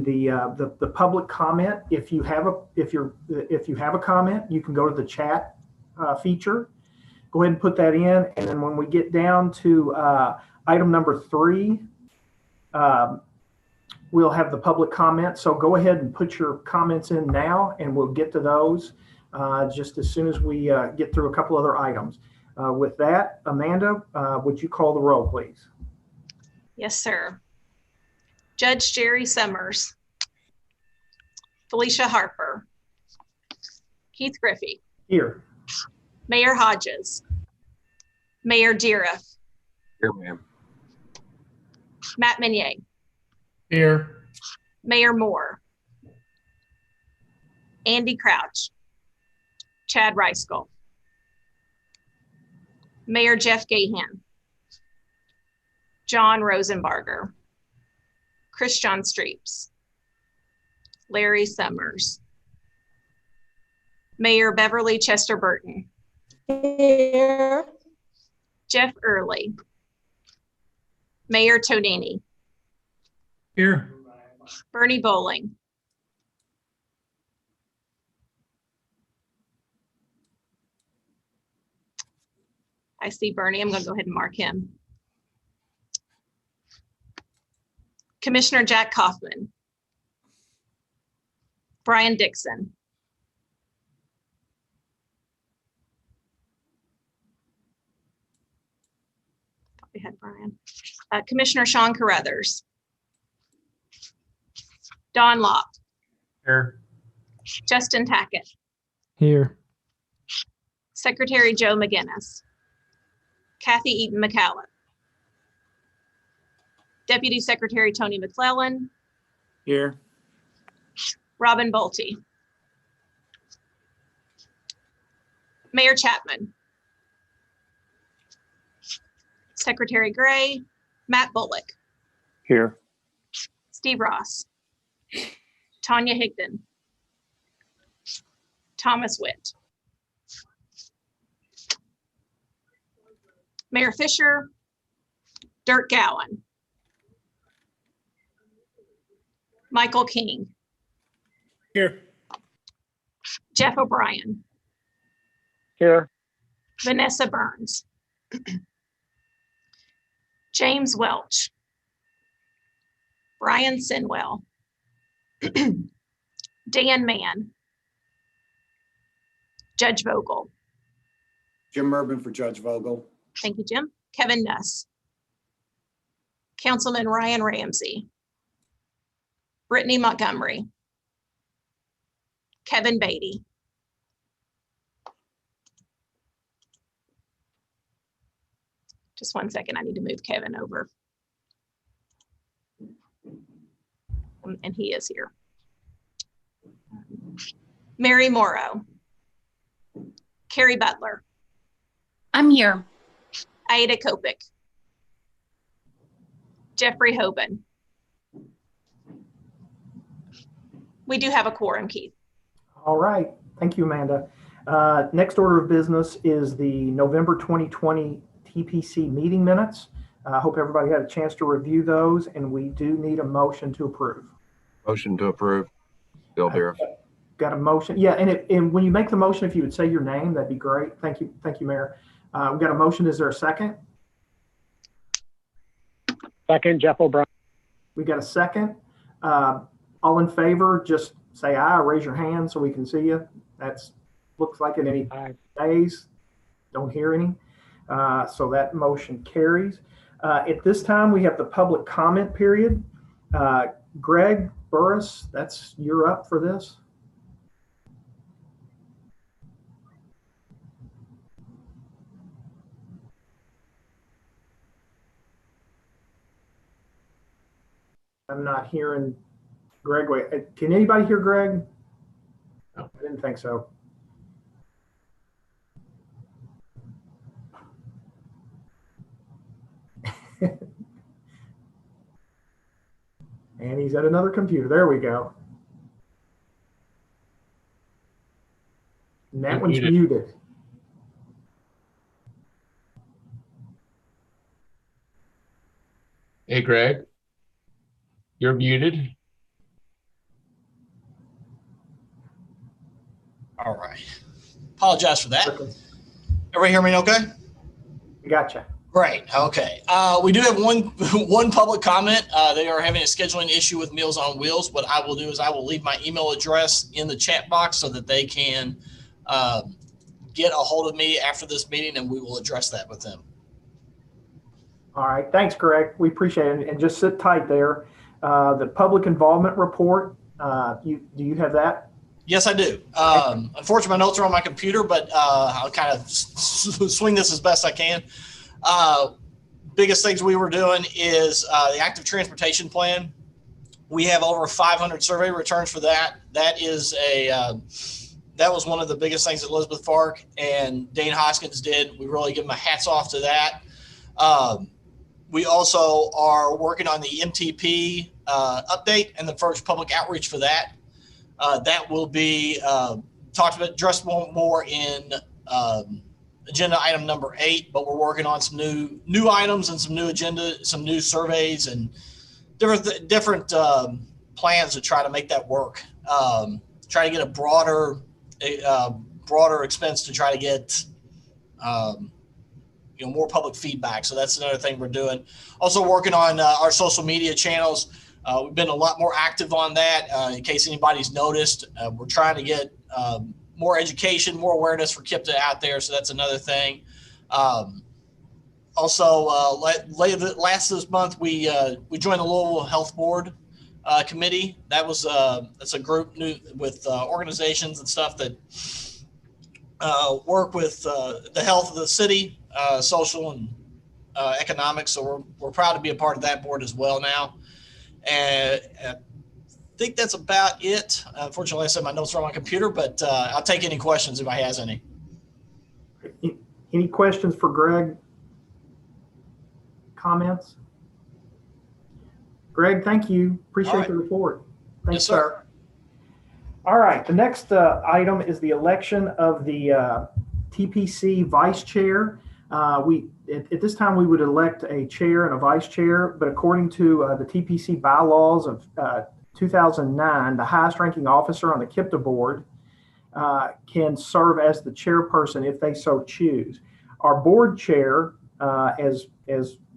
the public comment. If you have a comment, you can go to the chat feature. Go ahead and put that in, and then when we get down to item number 3, we'll have the public comment. So go ahead and put your comments in now, and we'll get to those just as soon as we get through a couple other items. With that, Amanda, would you call the roll, please? Yes, sir. Judge Jerry Summers, Felicia Harper, Keith Griffey. Here. Mayor Hodges, Mayor Deeriff. Here, ma'am. Matt Minier. Here. Mayor Moore. Andy Crouch. Chad Reiskull. Mayor Jeff Gahan. John Rosenbarger. Chris John Streeps. Larry Summers. Mayor Beverly Chester Burton. Here. Jeff Early. Mayor Tonini. Here. Bernie Bowling. I see Bernie. I'm going to go ahead and mark him. Commissioner Jack Kaufman. Brian Dixon. Thought we had Brian. Commissioner Sean Carruthers. Don Locke. Here. Justin Tackett. Here. Secretary Joe McGinnis. Kathy Eaton McCallum. Deputy Secretary Tony McClellan. Here. Robin Bolte. Mayor Chapman. Secretary Gray. Matt Bullock. Here. Steve Ross. Tanya Higdon. Thomas Witt. Mayor Fisher. Dirk Gowan. Michael King. Here. Jeff O'Brien. Here. Vanessa Burns. James Welch. Brian Sinwell. Dan Mann. Judge Vogel. Jim Urban for Judge Vogel. Thank you, Jim. Kevin Nuss. Councilman Ryan Ramsey. Brittany Montgomery. Kevin Beatty. Just 1 second, I need to move Kevin over. And he is here. Mary Morrow. Carrie Butler. I'm here. Aida Kopik. Jeffrey Hoban. We do have a quorum, Keith. All right. Thank you, Amanda. Next order of business is the November 2020 TPC meeting minutes. I hope everybody had a chance to review those, and we do need a motion to approve. Motion to approve. Bill Deeriff. Got a motion? Yeah, and when you make the motion, if you would say your name, that'd be great. Thank you, Mayor. We've got a motion. Is there a second? Second, Jeff O'Brien. We got a second. All in favor, just say aye, raise your hand so we can see you. That's looks like it. Any nays? Don't hear any. So that motion carries. At this time, we have the public comment period. Greg Burris, you're up for this. I'm not hearing Greg. Wait, can anybody hear Greg? No, I didn't think so. And he's at another computer. There we go. And that one's muted. Hey, Greg, you're muted. All right. Apologize for that. Okay. Everybody hear me okay? Gotcha. Great. Okay. We do have one public comment. They are having a scheduling issue with Meals on Wheels. What I will do is I will leave my email address in the chat box so that they can get a hold of me after this meeting, and we will address that with them. All right. Thanks, Greg. We appreciate it. And just sit tight there. The public involvement report, do you have that? Yes, I do. Unfortunately, my notes are on my computer, but I'll kind of swing this as best I can. Biggest things we were doing is the active transportation plan. We have over 500 survey returns for that. That was one of the biggest things that Elizabeth Park and Dane Hoskins did. We really give them a hats off to that. We also are working on the MTP update and the first public outreach for that. That will be addressed more in agenda item number 8, but we're working on some new items and some new agenda, some new surveys and different plans to try to make that work. Try to get a broader expense to try to get more public feedback. So that's another thing we're doing. Also working on our social media channels. We've been a lot more active on that. In case anybody's noticed, we're trying to get more education, more awareness for KIPTA out there. So that's another thing. Last this month, we joined the Louisville Health Board committee. That's a group with organizations and stuff that work with the health of the city, social and economics. So we're proud to be a part of that board as well now. And I think that's about it. Unfortunately, I said my notes are on my computer, but I'll take any questions if I has any. Any questions for Greg? Comments? Greg, thank you. Appreciate the report. Thanks, Yes, sir. All right. The next item is the election of the TPC vice chair. At this time, we would elect a chair and a vice chair, but according to the TPC bylaws of 2009, the highest ranking officer on the KIPTA board can serve as the chairperson if they so choose. Our board chair, as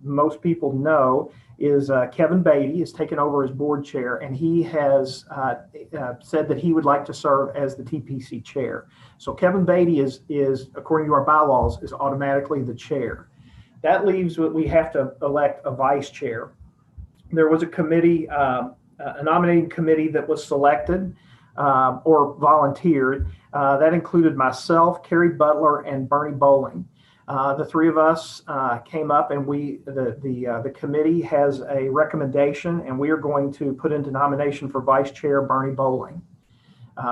most people know, is Kevin Beatty has taken over as board chair, and he has said that he would like to serve as the TPC chair. So Kevin Beatty is according to our bylaws, is automatically the chair. That leaves what we have to elect a vice chair. There was a committee, a nominating committee that was selected or volunteered. That included myself, Carrie Butler, and Bernie Bowling. The three of us came up, and the committee has a recommendation, and we are going to put into nomination for vice chair Bernie Bowling.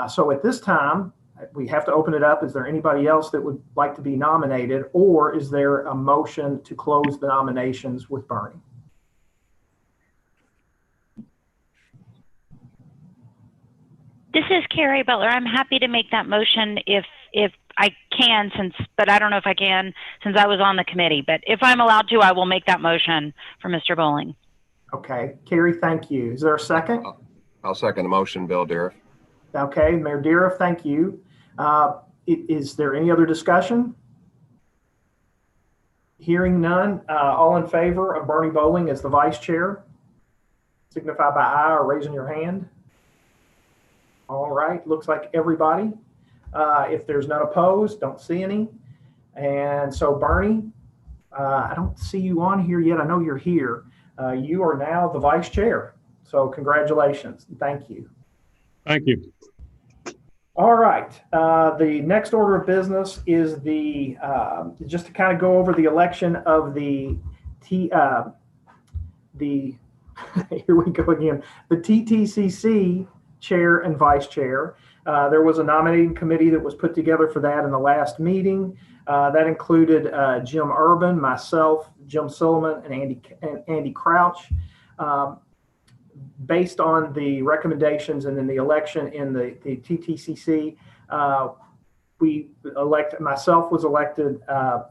So at this time, we have to open it up. Is there anybody else that would like to be nominated, or is there a motion to close the nominations with Bernie? This is Carrie Butler. I'm happy to make that motion if I can, but I don't know if I can since I was on the committee. But if I'm allowed to, I will make that motion for Mr. Bowling. Okay, Carrie, thank you. Is there a second? I'll second the motion, Bill Deeriff. Okay, Mayor Deeriff, thank you. Is there any other discussion? Hearing none, all in favor of Bernie Bowling as the vice chair, signify by aye or raising your hand. All right, looks like everybody. If there's none opposed, don't see any. And so Bernie, I don't see you on here yet. I know you're here. You are now the vice chair. So congratulations. Thank you. Thank you. All right. The next order of business is just to kind of go over the election of here we go again, the TTCC chair and vice chair. There was a nominating committee that was put together for that in the last meeting. That included Jim Urban, myself, Jim Silliman, and Andy Crouch. Based on the recommendations and then the election in the TTCC, myself was elected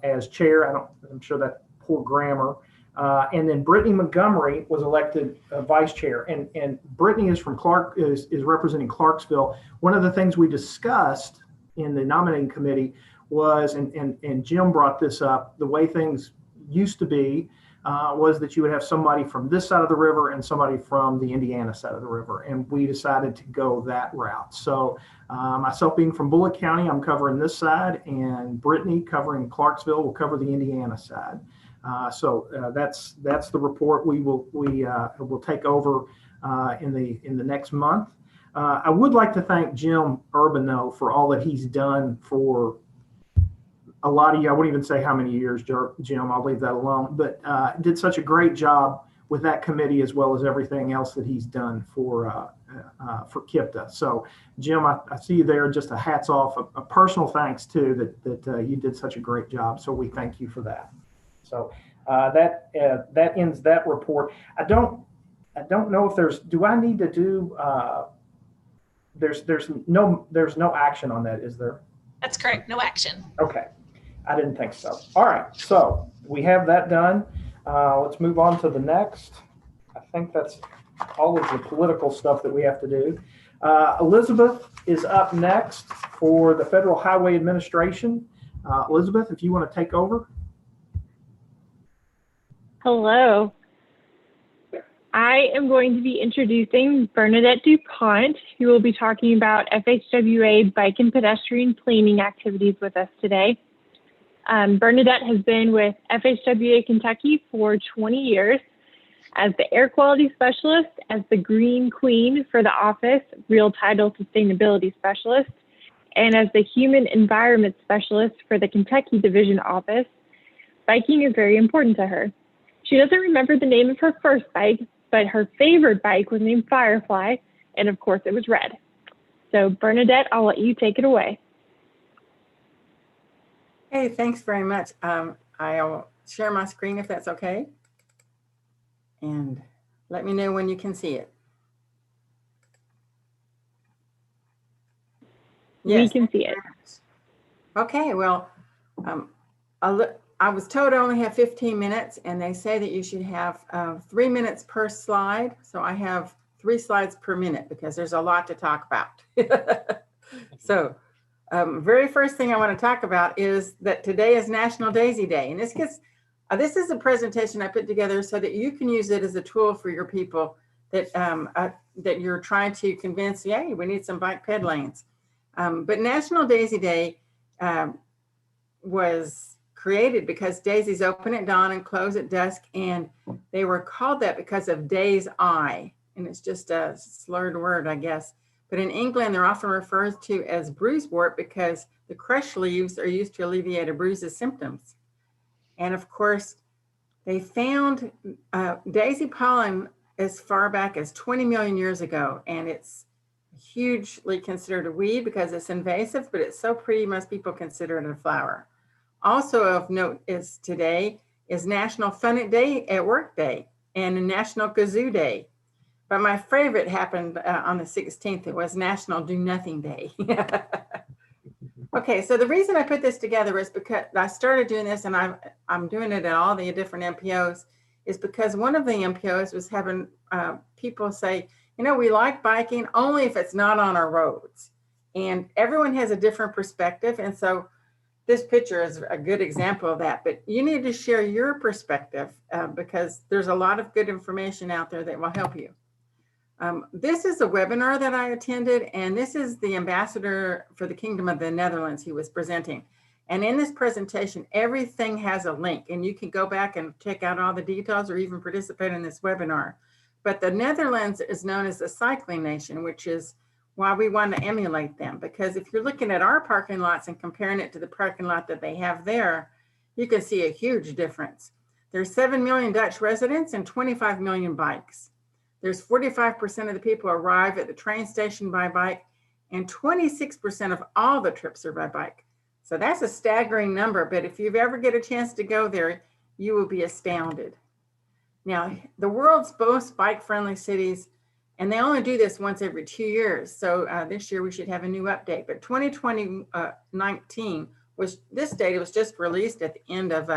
as chair. I'm sure that's poor grammar. And then Brittany Montgomery was elected vice chair. And Brittany is from is representing Clarksville. One of the things we discussed in the nominating committee was, and Jim brought this up, the way things used to be was that you would have somebody from this side of the river and somebody from the Indiana side of the river. And we decided to go that route. So myself being from Bullitt County, I'm covering this side, and Brittany covering Clarksville will cover the Indiana side. So that's the report we will take over in the next month. I would like to thank Jim Urban, though, for all that he's done for a lot of you. I wouldn't even say how many years, Jim, I'll leave that alone, but did such a great job with that committee as well as everything else that he's done for KIPTA. So Jim, I see you there. Just a hats off, a personal thanks too, that you did such a great job. So we thank you for that. So that ends that report. I don't know if do I need to do, there's no action on that, is there? That's correct. No action. Okay. I didn't think so. All right. So we have that done. Let's move on to the next. I think that's all of the political stuff that we have to do. Elizabeth is up next for the Federal Highway Administration. Elizabeth, if you want to take over. Hello. I am going to be introducing Bernadette DuPont, who will be talking about FHWA bike and pedestrian cleaning activities with us today. Bernadette has been with FHWA Kentucky for 20 years as the air quality specialist, as the green queen for the office, real title sustainability specialist, and as the human environment specialist for the Kentucky division office. Biking is very important to her. She doesn't remember the name of her first bike, but her favorite bike was named Firefly, and of course it was red. So Bernadette, I'll let you take it away. Hey, thanks very much. I'll share my screen if that's okay. And let me know when you can see it. Yes. We can see it. Okay, well, I was told I only have 15 minutes, and they say that you should have 3 minutes per slide. So I have 3 slides per minute because there's a lot to talk about. So very first thing I want to talk about is that today is National Daisy Day. And this is a presentation I put together so that you can use it as a tool for your people that, that you're trying to convince, hey, we need some bike ped lanes. But National Daisy Day was created because daisies open at dawn and close at dusk. And they were called that because of day's eye. And it's just a slurred word, I guess. But in England, they're often referred to as bruisewort because the crushed leaves are used to alleviate a bruise's symptoms. And of course, they found daisy pollen as far back as 20 million years ago. And it's hugely considered a weed because it's invasive, but it's so pretty, most people consider it a flower. Also of note is today is National Fun at Work Day and National Kazoo Day. But my favorite happened on the 16th. It was National Do Nothing Day. Okay, so the reason I put this together is because I started doing this, and I'm doing it at all the different MPOs, is because one of the MPOs was having people say, you know, we like biking only if it's not on our roads. And everyone has a different perspective. And so this picture is a good example of that. But you need to share your perspective because there's a lot of good information out there that will help you. This is a webinar that I attended, and this is the ambassador for the Kingdom of the Netherlands he was presenting. And in this presentation, everything has a link, and you can go back and check out all the details or even participate in this webinar. But the Netherlands is known as the cycling nation, which is why we want to emulate them. Because if you're looking at our parking lots and comparing it to the parking lot that they have there, you can see a huge difference. There's 7 million Dutch residents and 25 million bikes. There's 45% of the people arrive at the train station by bike, and 26% of all the trips are by bike. So that's a staggering number, but if you ever get a chance to go there, you will be astounded. Now, the world's most bike-friendly cities, and they only do this once every 2 years. So this year we should have a new update, but 2019 was, this data was just released at the end of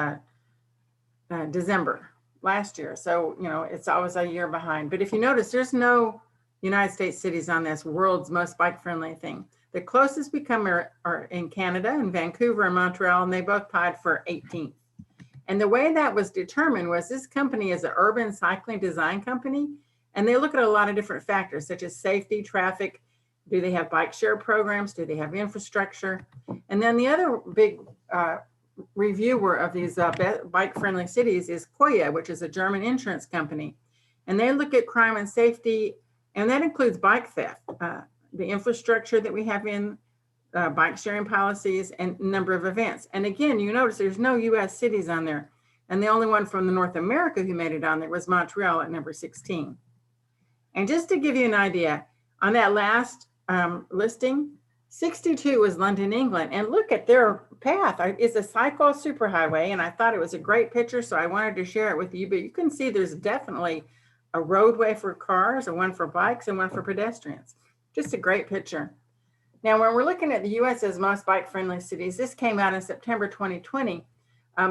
December last year. So, you know, it's always a year behind. But if you notice, there's no United States cities on this world's most bike-friendly thing. The closest we come are in Canada, in Vancouver and Montreal, and they both tied for 18th. And the way that was determined was this company is an urban cycling design company, and they look at a lot of different factors such as safety, traffic, do they have bike share programs, do they have infrastructure? And then the other big reviewer of these bike-friendly cities is Koya, which is a German insurance company. And they look at crime and safety, and that includes bike theft, the infrastructure that we have in bike sharing policies, and number of events. And again, you notice there's no US cities on there. And the only one from the North America who made it on there was Montreal at number 16. And just to give you an idea, on that last listing, 62 was London, England. And look at their path. It's a cycle superhighway, and I thought it was a great picture, so I wanted to share it with you. But you can see there's definitely a roadway for cars, and one for bikes, and one for pedestrians. Just a great picture. Now, when we're looking at the US's most bike-friendly cities, this came out in September 2020.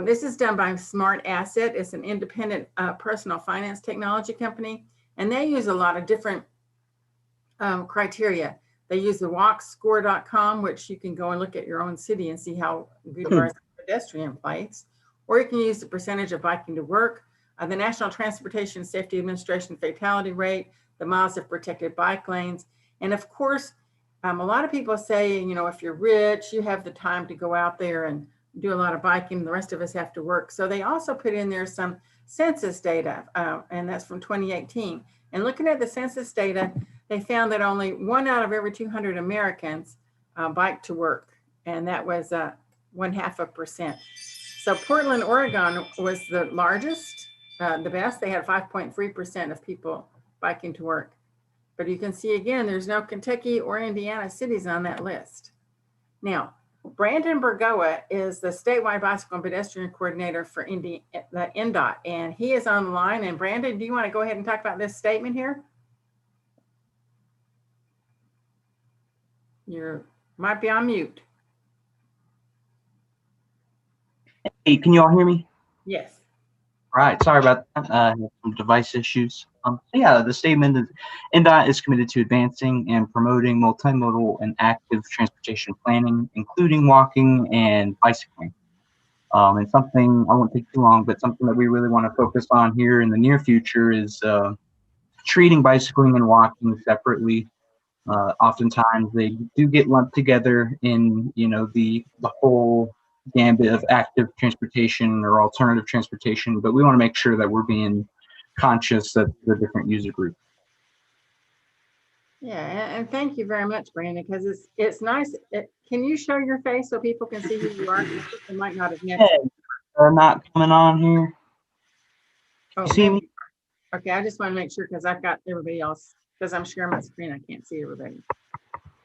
This is done by Smart Asset. It's an independent personal finance technology company, and they use a lot of different criteria. They use the walkscore.com, which you can go and look at your own city and see how good you are as a pedestrian place. Or you can use the percentage of biking to work, the National Transportation Safety Administration fatality rate, the miles of protected bike lanes. And of course, a lot of people say, you know, if you're rich, you have the time to go out there and do a lot of biking. The rest of us have to work. So they also put in there some census data, and that's from 2018. And looking at the census data, they found that only 1 out of every 200 Americans bike to work, and that was 0.5%. So Portland, Oregon was the largest, the best. They had 5.3% of people biking to work. But you can see again, there's no Kentucky or Indiana cities on that list. Now, Brandon Bergoa is the statewide bicycle and pedestrian coordinator for the NDOT, and he is on the line. And Brandon, do you want to go ahead and talk about this statement here? You might be on mute. Hey, can you all hear me? Yes. All right, sorry about that. Some device issues. So yeah, the statement is NDOT is committed to advancing and promoting multimodal and active transportation planning, including walking and bicycling. And something, I won't take too long, but something that we really want to focus on here in the near future is treating bicycling and walking separately. Oftentimes they do get lumped together in, you know, the whole gambit of active transportation or alternative transportation, but we want to make sure that we're being conscious of the different user groups. Yeah, and thank you very much, Brandon, because it's nice. Can you show your face so people can see who you are? They might not have met you. They're not coming on here. Oh, you see me? Okay, I just want to make sure because I've got everybody else, because I'm sharing my screen, I can't see everybody.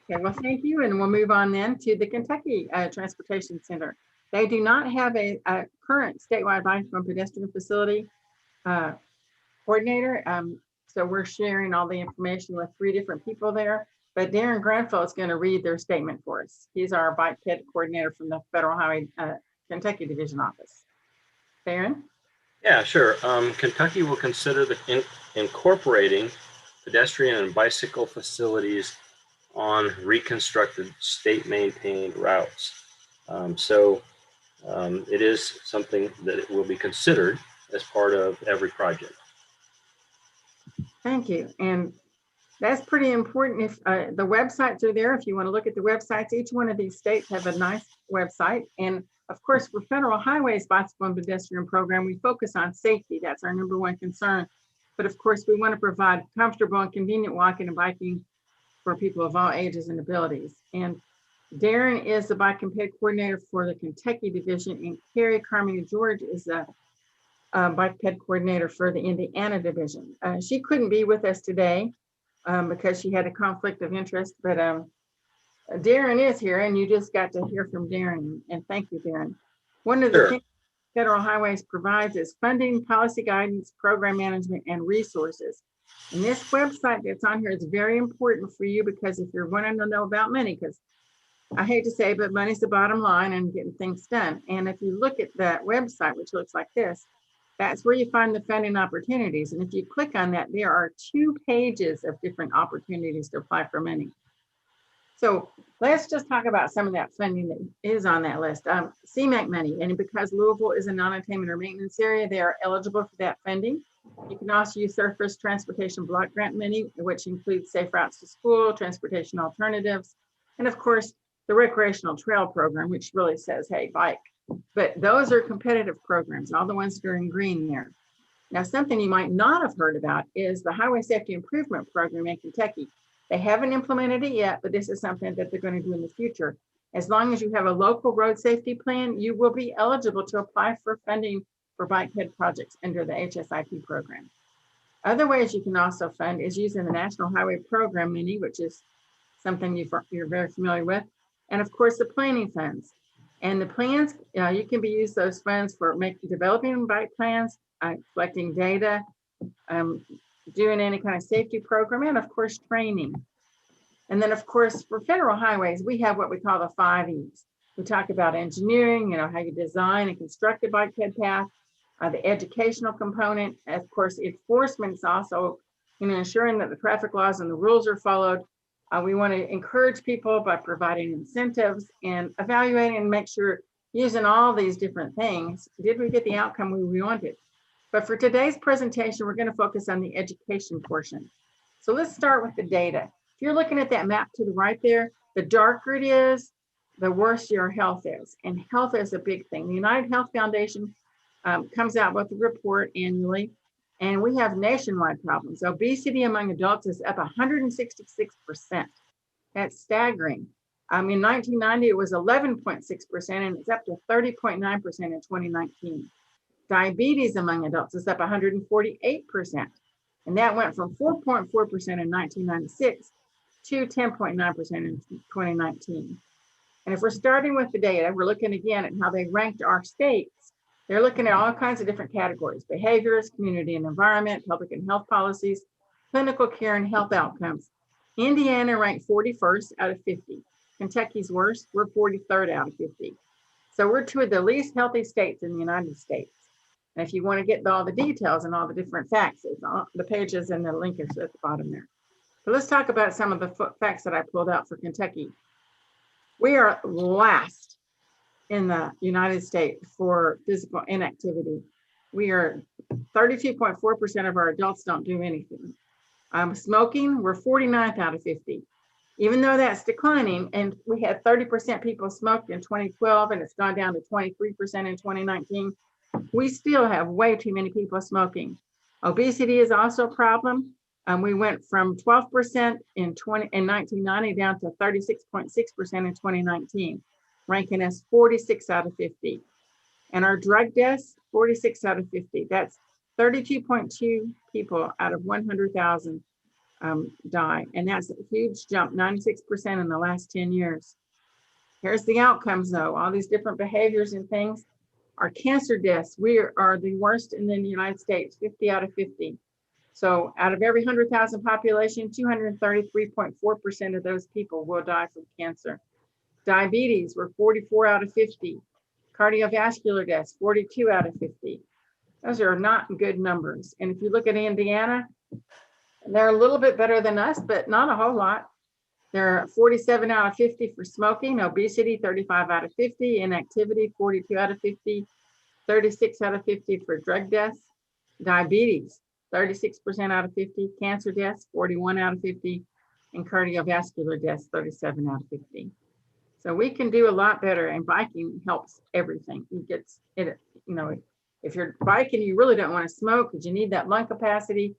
Okay, well, thank you. And we'll move on then to the Kentucky Transportation Center. They do not have a current statewide bicycle and pedestrian facility coordinator. So we're sharing all the information with 3 different people there. But Darren Granville is going to read their statement for us. He's our bikehead coordinator from the Federal Highway Kentucky Division Office. Darren? Yeah, sure. Kentucky will consider incorporating pedestrian and bicycle facilities on reconstructed state-maintained routes. It is something that it will be considered as part of every project. Thank you. And that's pretty important. If the websites are there, if you want to look at the websites, each one of these states have a nice website. And of course, for Federal Highways Bicycle and Pedestrian Program, we focus on safety. That's our #1 concern. But of course, we want to provide comfortable and convenient walking and biking for people of all ages and abilities. And Darren is the bike and ped coordinator for the Kentucky division, and Carrie Carmody George is the bike ped coordinator for the Indiana division. She couldn't be with us today because she had a conflict of interest, but Darren is here, and you just got to hear from Darren, and thank you, Darren. One of the things Federal Highways provides is funding, policy guidance, program management, and resources. And this website that's on here is very important for you because if you're wanting to know about money, because I hate to say, but money's the bottom line and getting things done. And if you look at that website, which looks like this, that's where you find the funding opportunities. And if you click on that, there are 2 pages of different opportunities to apply for money. So let's just talk about some of that funding that is on that list. CMAQ money, and because Louisville is a non-attainment or maintenance area, they are eligible for that funding. You can also use Surface Transportation Block Grant money, which includes safe routes to school, transportation alternatives, and of course, the recreational trail program, which really says, hey, bike. But those are competitive programs, all the ones that are in green there. Now, something you might not have heard about is the Highway Safety Improvement Program in Kentucky. They haven't implemented it yet, but this is something that they're going to do in the future. As long as you have a local road safety plan, you will be eligible to apply for funding for bikehead projects under the hsip program. Other ways you can also fund is using the National Highway Program money, which is something you're very familiar with, and of course the planning funds. And the plans, you can use those funds for developing bike plans, collecting data, doing any kind of safety program, and of course training. And then of course for federal highways, we have what we call the 5 E's. We talk about engineering, how you design and construct a bikehead path, the educational component, of course enforcement is also ensuring that the traffic laws and the rules are followed. We want to encourage people by providing incentives and evaluating and make sure using all these different things, did we get the outcome we wanted? But for today's presentation, we're going to focus on the education portion. So let's start with the data. If you're looking at that map to the right there, the darker it is, the worse your health is. And health is a big thing. The United Health Foundation comes out with a report annually, and we have nationwide problems. Obesity among adults is up 166%. That's staggering. In 1990, it was 11.6%, and it's up to 30.9% in 2019. Diabetes among adults is up 148%. And that went from 4.4% in 1996 to 10.9% in 2019. And if we're starting with the data, we're looking again at how they ranked our states. They're looking at all kinds of different categories: behaviors, community and environment, public and health policies, clinical care and health outcomes. Indiana ranked 41st out of 50. Kentucky's worst, we're 43rd out of 50. So we're two of the least healthy states in the United States. And if you want to get all the details and all the different facts, it's on the pages and the link is at the bottom there. So let's talk about some of the facts that I pulled out for Kentucky. We are last in the United States for physical inactivity. We are 32.4% of our adults don't do anything. Smoking, we're 49th out of 50. Even though that's declining, and we had 30% people smoked in 2012, and it's gone down to 23% in 2019, we still have way too many people smoking. Obesity is also a problem. We went from 12% in 1990 down to 36.6% in 2019, ranking us 46 out of 50. And our drug deaths, 46 out of 50. That's 32.2 people out of 100,000 die. And that's a huge jump, 96% in the last 10 years. Here's the outcomes though, all these different behaviors and things. Our cancer deaths, we are the worst in the United States, 50 out of 50. So out of every 100,000 population, 233.4% of those people will die from cancer. Diabetes, we're 44 out of 50. Cardiovascular deaths, 42 out of 50. Those are not good numbers. And if you look at Indiana, they're a little bit better than us, but not a whole lot. They're 47 out of 50 for smoking, obesity, 35 out of 50, inactivity, 42 out of 50, 36 out of 50 for drug deaths, diabetes, 36% out of 50, cancer deaths, 41 out of 50, and cardiovascular deaths, 37 out of 50. So we can do a lot better, and biking helps everything. If you're biking, you really don't want to smoke because you need that lung capacity.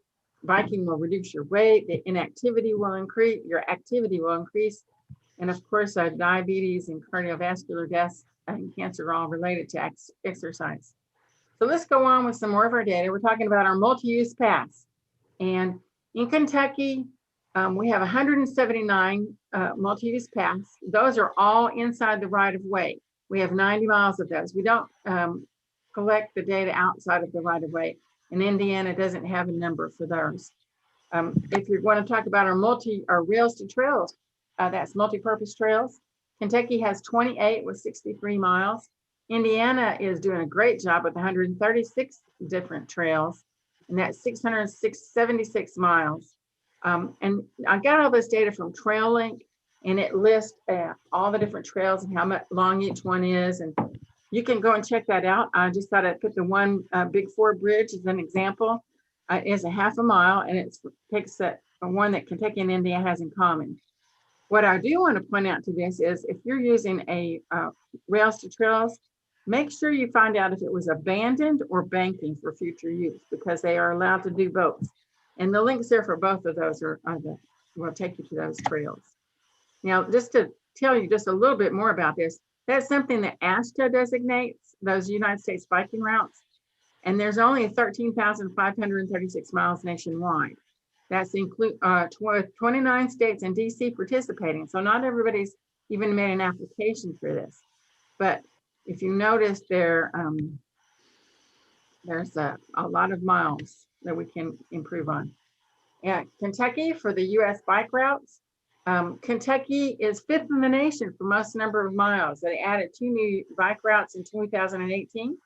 Biking will reduce your weight, the inactivity will increase, your activity will increase. And of course, diabetes and cardiovascular deaths and cancer are all related to exercise. So let's go on with some more of our data. We're talking about our multi-use paths. And in Kentucky, we have 179 multi-use paths. Those are all inside the right of way. We have 90 miles of those. We don't collect the data outside of the right of way. And Indiana doesn't have a number for those. If you want to talk about our rails to trails, that's multi-purpose trails. Kentucky has 28 with 63 miles. Indiana is doing a great job with 136 different trails, and that's 676 miles. And I got all this data from TrailLink, and it lists all the different trails and how much long each one is. And you can go and check that out. I just thought I'd put the one Big Four Bridge as an example. It's a half a mile, and it picks one that Kentucky and Indiana has in common. What I do want to point out to this is if you're using a rails to trails, make sure you find out if it was abandoned or banking for future use, because they are allowed to do both. And the links there for both of those will take you to those trails. Now, just to tell you just a little bit more about this, that's something that ASTA designates, those United States biking routes. And there's only 13,536 miles nationwide. That's include 29 states and DC participating. So not everybody's even made an application for this. But if you notice there's a lot of miles that we can improve on. Yeah, Kentucky for the US bike routes. Kentucky is 5th in the nation for most number of miles. They added 2 new bike routes in 2018.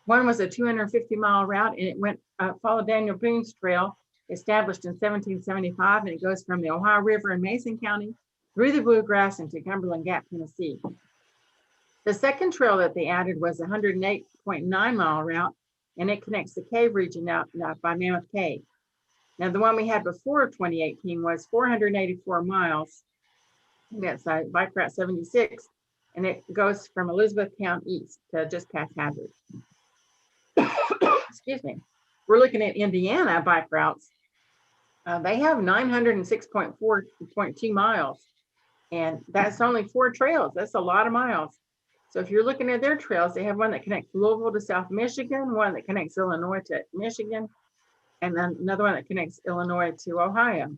One was a 250-mile route, and it went followed Daniel Boone's trail, established in 1775, and it goes from the Ohio River in Mason County through the Bluegrass into Cumberland Gap, Tennessee. The second trail that they added was a 108.9-mile route, and it connects the cave region out by Mammoth Cave. Now, the one we had before 2018 was 484 miles. That's bike route 76, and it goes from Elizabethtown east to just past Hazard. Excuse me. We're looking at Indiana bike routes. They have 906.2 miles, and that's only 4 trails. That's a lot of miles. So if you're looking at their trails, they have one that connects Louisville to South Michigan, one that connects Illinois to Michigan, and then another one that connects Illinois to Ohio.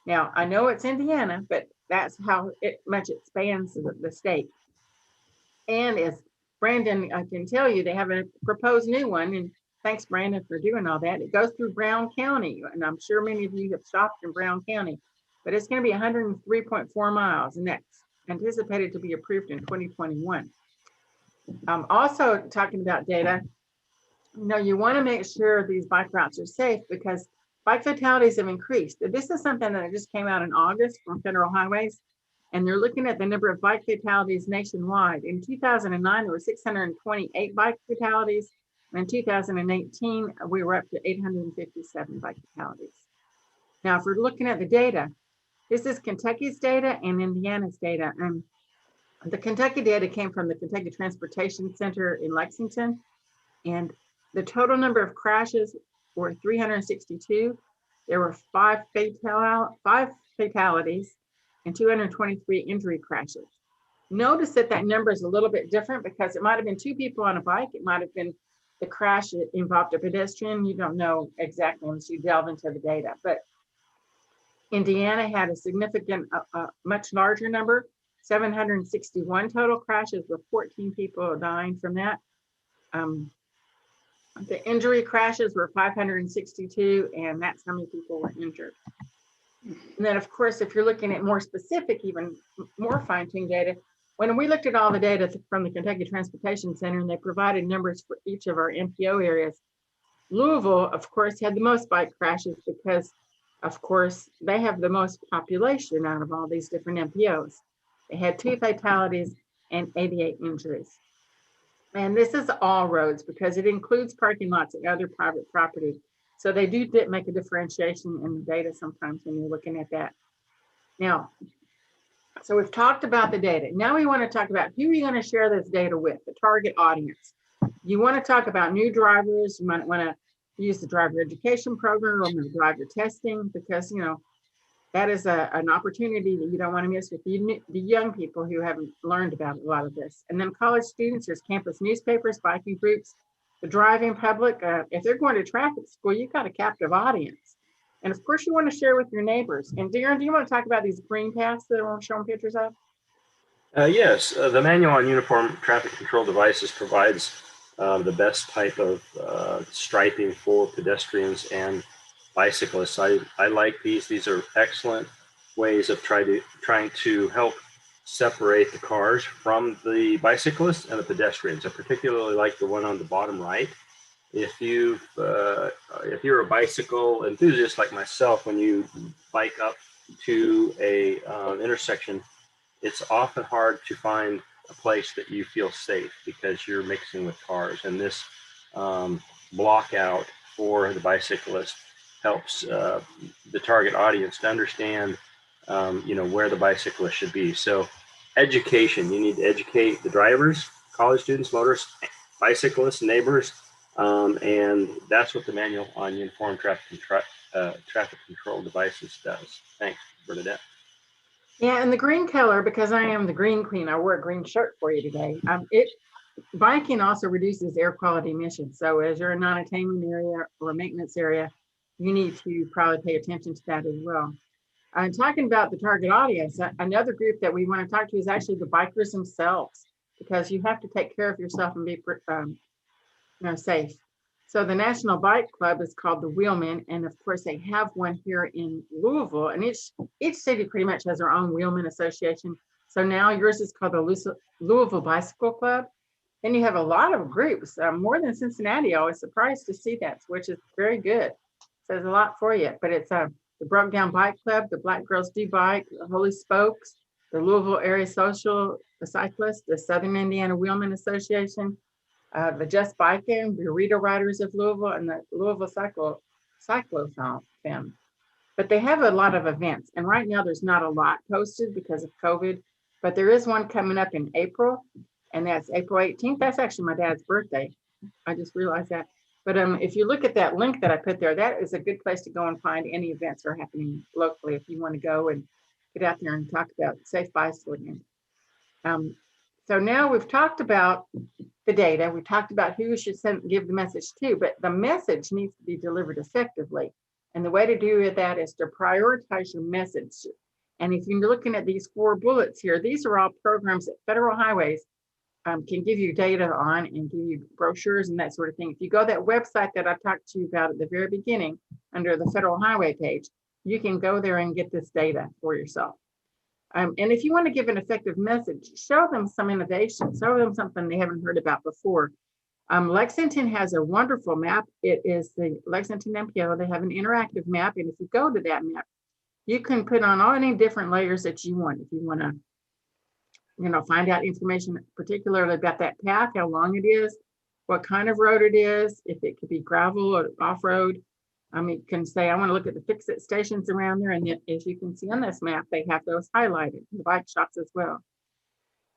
Now, I know it's Indiana, but that's how much it spans the state. And as Brandon, I can tell you, they have a proposed new one, and thanks, Brandon, for doing all that. It goes through Brown County, and I'm sure many of you have stopped in Brown County, but it's going to be 103.4 miles, and that's anticipated to be approved in 2021. Also talking about data, you want to make sure these bike routes are safe because bike fatalities have increased. This is something that just came out in August from Federal Highways, and they're looking at the number of bike fatalities nationwide. In 2009, there were 628 bike fatalities. In 2018, we were up to 857 bike fatalities. Now, if we're looking at the data, this is Kentucky's data and Indiana's data. And the Kentucky data came from the Kentucky Transportation Center in Lexington. And the total number of crashes were 362. There were 5 fatalities and 223 injury crashes. Notice that number is a little bit different because it might have been 2 people on a bike. It might have been the crash that involved a pedestrian. You don't know exactly unless you delve into the data. But Indiana had a significant, much larger number, 761 total crashes with 14 people dying from that. The injury crashes were 562, and that's how many people were injured. And then, of course, if you're looking at more specific, even more fine-tuned data, when we looked at all the data from the Kentucky Transportation Center and they provided numbers for each of our NPO areas, Louisville, of course, had the most bike crashes because, of course, they have the most population out of all these different NPOs. They had 2 fatalities and 88 injuries. And this is all roads because it includes parking lots and other private property. So they do make a differentiation in the data sometimes when you're looking at that. Now, so we've talked about the data. Now we want to talk about who you're going to share this data with, the target audience. You want to talk about new drivers. You might want to use the driver education program or the driver testing because, that is an opportunity that you don't want to miss with the young people who haven't learned about a lot of this. And then college students, there's campus newspapers, biking groups, the driving public. If they're going to traffic school, you've got a captive audience. And of course, you want to share with your neighbors. And Darren, do you want to talk about these green paths that we're showing pictures of? Yes, the manual on uniform traffic control devices provides the best type of striping for pedestrians and bicyclists. I like these. These are excellent ways of trying to help separate the cars from the bicyclists and the pedestrians. I particularly like the one on the bottom right. If you're a bicycle enthusiast like myself, when you bike up to a intersection it's often hard to find a place that you feel safe because you're mixing with cars. And this block out for the bicyclist helps the target audience to understand, where the bicyclist should be. So education, you need to educate the drivers, college students, motorists, bicyclists, neighbors, and that's what the manual on uniform traffic control devices does. Thanks, Bernadette. Yeah, and the green color, because I am the green queen, I wore a green shirt for you today. Biking also reduces air quality emissions. So as you're in a non-attainment area or a maintenance area, you need to probably pay attention to that as well. Talking about the target audience, another group that we want to talk to is actually the bikers themselves, because you have to take care of yourself and be safe. So the National Bike Club is called the Wheelmen, and of course they have one here in Louisville, and each city pretty much has their own Wheelmen Association. So now yours is called the Louisville Bicycle Club. Then you have a lot of groups, more than Cincinnati. I was surprised to see that, which is very good. Says a lot for you, but it's the Broke Down Bike Club, the Black Girls Do Bike, the Holy Spokes, the Louisville Area Social, the Cyclists, the Southern Indiana Wheelmen Association, the Just Biking, the Burrito Riders of Louisville, and the Louisville Cyclo-Fem. But they have a lot of events, and right now there's not a lot posted because of COVID, but there is one coming up in April, and that's April 18th. That's actually my dad's birthday. I just realized that. But if you look at that link that I put there, that is a good place to go and find any events that are happening locally if you want to go and get out there and talk about safe bicycling. So now we've talked about the data. We talked about who should give the message to, but the message needs to be delivered effectively. And the way to do that is to prioritize your message. And if you're looking at these 4 bullets here, these are all programs that Federal Highways can give you data on and give you brochures and that sort of thing. If you go to that website that I talked to you about at the very beginning, under the Federal Highway page, you can go there and get this data for yourself. And if you want to give an effective message, show them some innovation, show them something they haven't heard about before. Lexington has a wonderful map. It is the Lexington MPO. They have an interactive map. And if you go to that map, you can put on all any different layers that you want. If you want to, find out information particularly about that path, how long it is, what kind of road it is, if it could be gravel or off-road. You can say, I want to look at the fix-it stations around there. And as you can see on this map, they have those highlighted, the bike shops as well.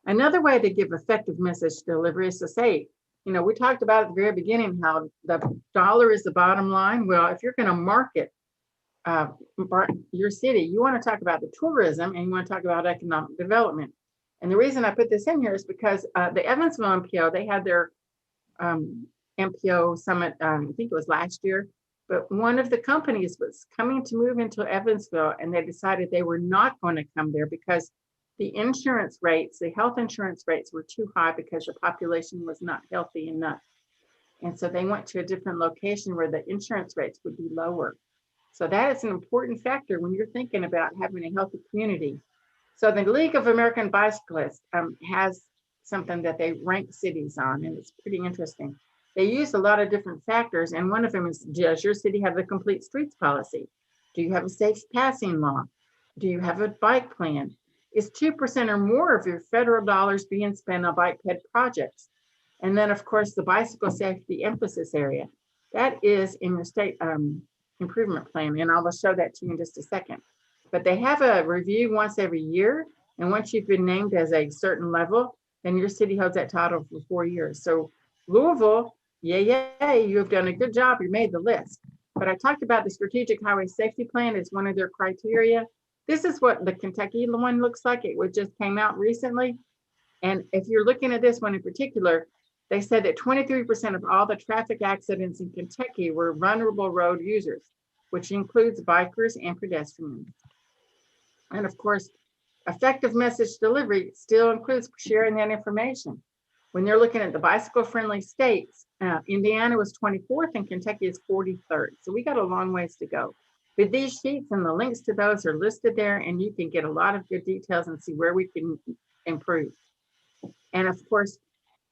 Another way to give effective message delivery is to say, we talked about at the very beginning how the dollar is the bottom line. Well, if you're going to market your city, you want to talk about the tourism and you want to talk about economic development. And the reason I put this in here is because the Evansville MPO, they had their MPO summit, I think it was last year, but one of the companies was coming to move into Evansville and they decided they were not going to come there because the insurance rates, the health insurance rates were too high because the population was not healthy enough. And so they went to a different location where the insurance rates would be lower. So that is an important factor when you're thinking about having a healthy community. So the League of American Bicyclists has something that they rank cities on, and it's pretty interesting. They use a lot of different factors, and one of them is, does your city have a complete streets policy? Do you have a safe passing law? Do you have a bike plan? Is 2% or more of your federal dollars being spent on bikehead projects? And then, of course, the bicycle safety emphasis area. That is in your state improvement plan, and I will show that to you in just a second. But they have a review once every year, and once you've been named as a certain level, then your city holds that title for 4 years. So Louisville, yay, you have done a good job, you made the list. But I talked about the Strategic Highway Safety Plan as one of their criteria. This is what the Kentucky one looks like. It just came out recently. And if you're looking at this one in particular, they said that 23% of all the traffic accidents in Kentucky were vulnerable road users, which includes bikers and pedestrians. And of course, effective message delivery still includes sharing that information. When they're looking at the bicycle-friendly states, Indiana was 24th and Kentucky is 43rd. So we got a long ways to go. But these sheets and the links to those are listed there, and you can get a lot of good details and see where we can improve. And of course,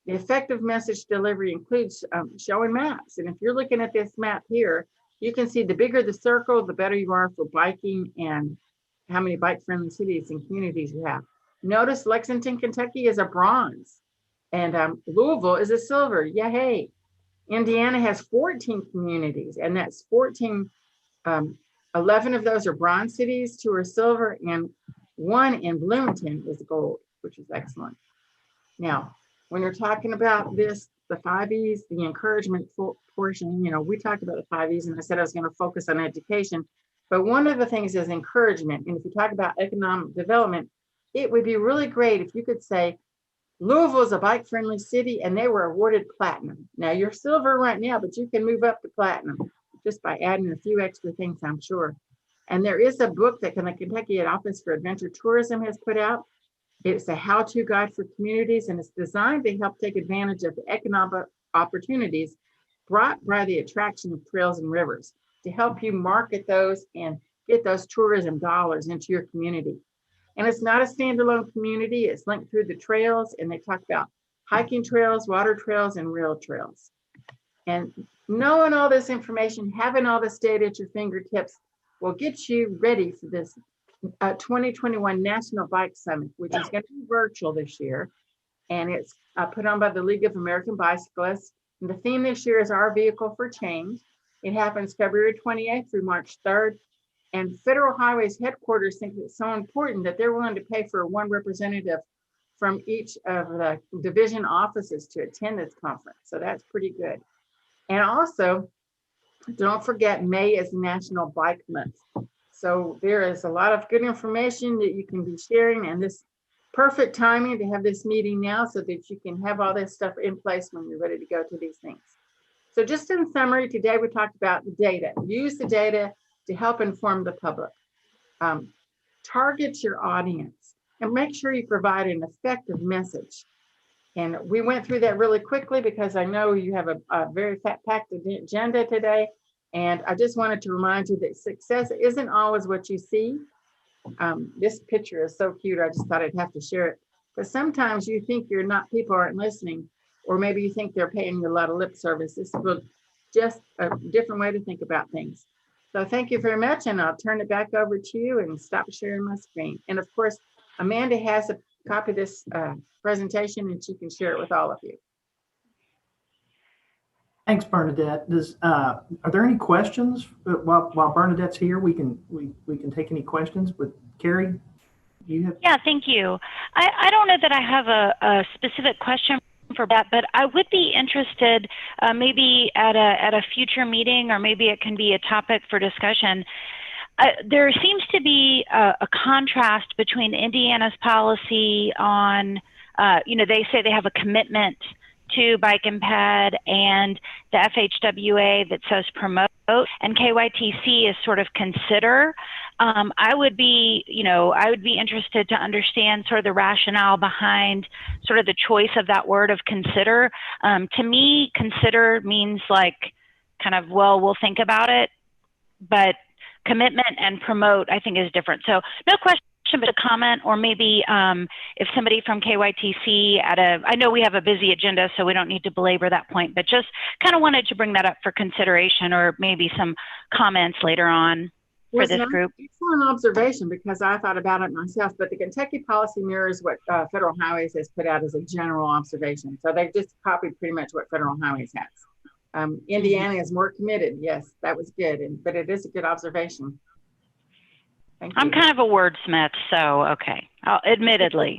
the effective message delivery includes showing maps. And if you're looking at this map here, you can see the bigger the circle, the better you are for biking and how many bike-friendly cities and communities you have. Notice Lexington, Kentucky is a bronze, and Louisville is a silver. Yay! Indiana has 14 communities, and that's 14. 11 of those are bronze cities, 2 are silver, and 1 in Bloomington is gold, which is excellent. Now, when you're talking about this, the 5 E's, the encouragement portion, we talked about the 5 E's, and I said I was going to focus on education. But one of the things is encouragement. And if you talk about economic development, it would be really great if you could say, Louisville is a bike-friendly city, and they were awarded platinum. Now, you're silver right now, but you can move up to platinum just by adding a few extra things, I'm sure. And there is a book that the Kentucky Office for Adventure Tourism has put out. It's a how-to guide for communities, and it's designed to help take advantage of the economic opportunities brought by the attraction of trails and rivers to help you market those and get those tourism dollars into your community. And it's not a standalone community. It's linked through the trails, and they talk about hiking trails, water trails, and rail trails. And knowing all this information, having all this data at your fingertips will get you ready for this 2021 National Bike Summit, which is going to be virtual this year. And it's put on by the League of American Bicyclists. And the theme this year is Our Vehicle for Change. It happens February 28th through March 3rd. And Federal Highways headquarters think it's so important that they're willing to pay for 1 representative from each of the division offices to attend this conference. So that's pretty good. And also, don't forget, May is National Bike Month. So there is a lot of good information that you can be sharing, and this perfect timing to have this meeting now so that you can have all this stuff in place when you're ready to go to these things. So just in summary, today we talked about the data. Use the data to help inform the public. Target your audience and make sure you provide an effective message. And we went through that really quickly because I know you have a very packed agenda today. And I just wanted to remind you that success isn't always what you see. This picture is so cute. I just thought I'd have to share it. But sometimes you think people aren't listening, or maybe you think they're paying you a lot of lip service. This is just a different way to think about things. So thank you very much. And I'll turn it back over to you and stop sharing my screen. And of course, Amanda has a copy of this presentation and she can share it with all of you. Thanks, Bernadette. Are there any questions while Bernadette's here? We can take any questions. But Carrie, you have? Yeah, thank you. I don't know that I have a specific question for that, but I would be interested maybe at a future meeting, or maybe it can be a topic for discussion. There seems to be a contrast between Indiana's policy on, they say they have a commitment to bike and ped, and the FHWA that says promote, and KYTC is sort of consider. I would be interested to understand sort of the rationale behind sort of the choice of that word of consider. To me, consider means like kind of, well, we'll think about it, but commitment and promote, I think, is different. So no question, but a comment, or maybe if somebody from KYTC I know we have a busy agenda, so we don't need to belabor that point, but just kind of wanted to bring that up for consideration, or maybe some comments later on for this group. Excellent observation, because I thought about it myself, but the Kentucky policy mirrors what Federal Highways has put out as a general observation. So they've just copied pretty much what Federal Highways has. Indiana is more committed. Yes, that was good, but it is a good observation. I'm kind of a wordsmith, so okay. Admittedly.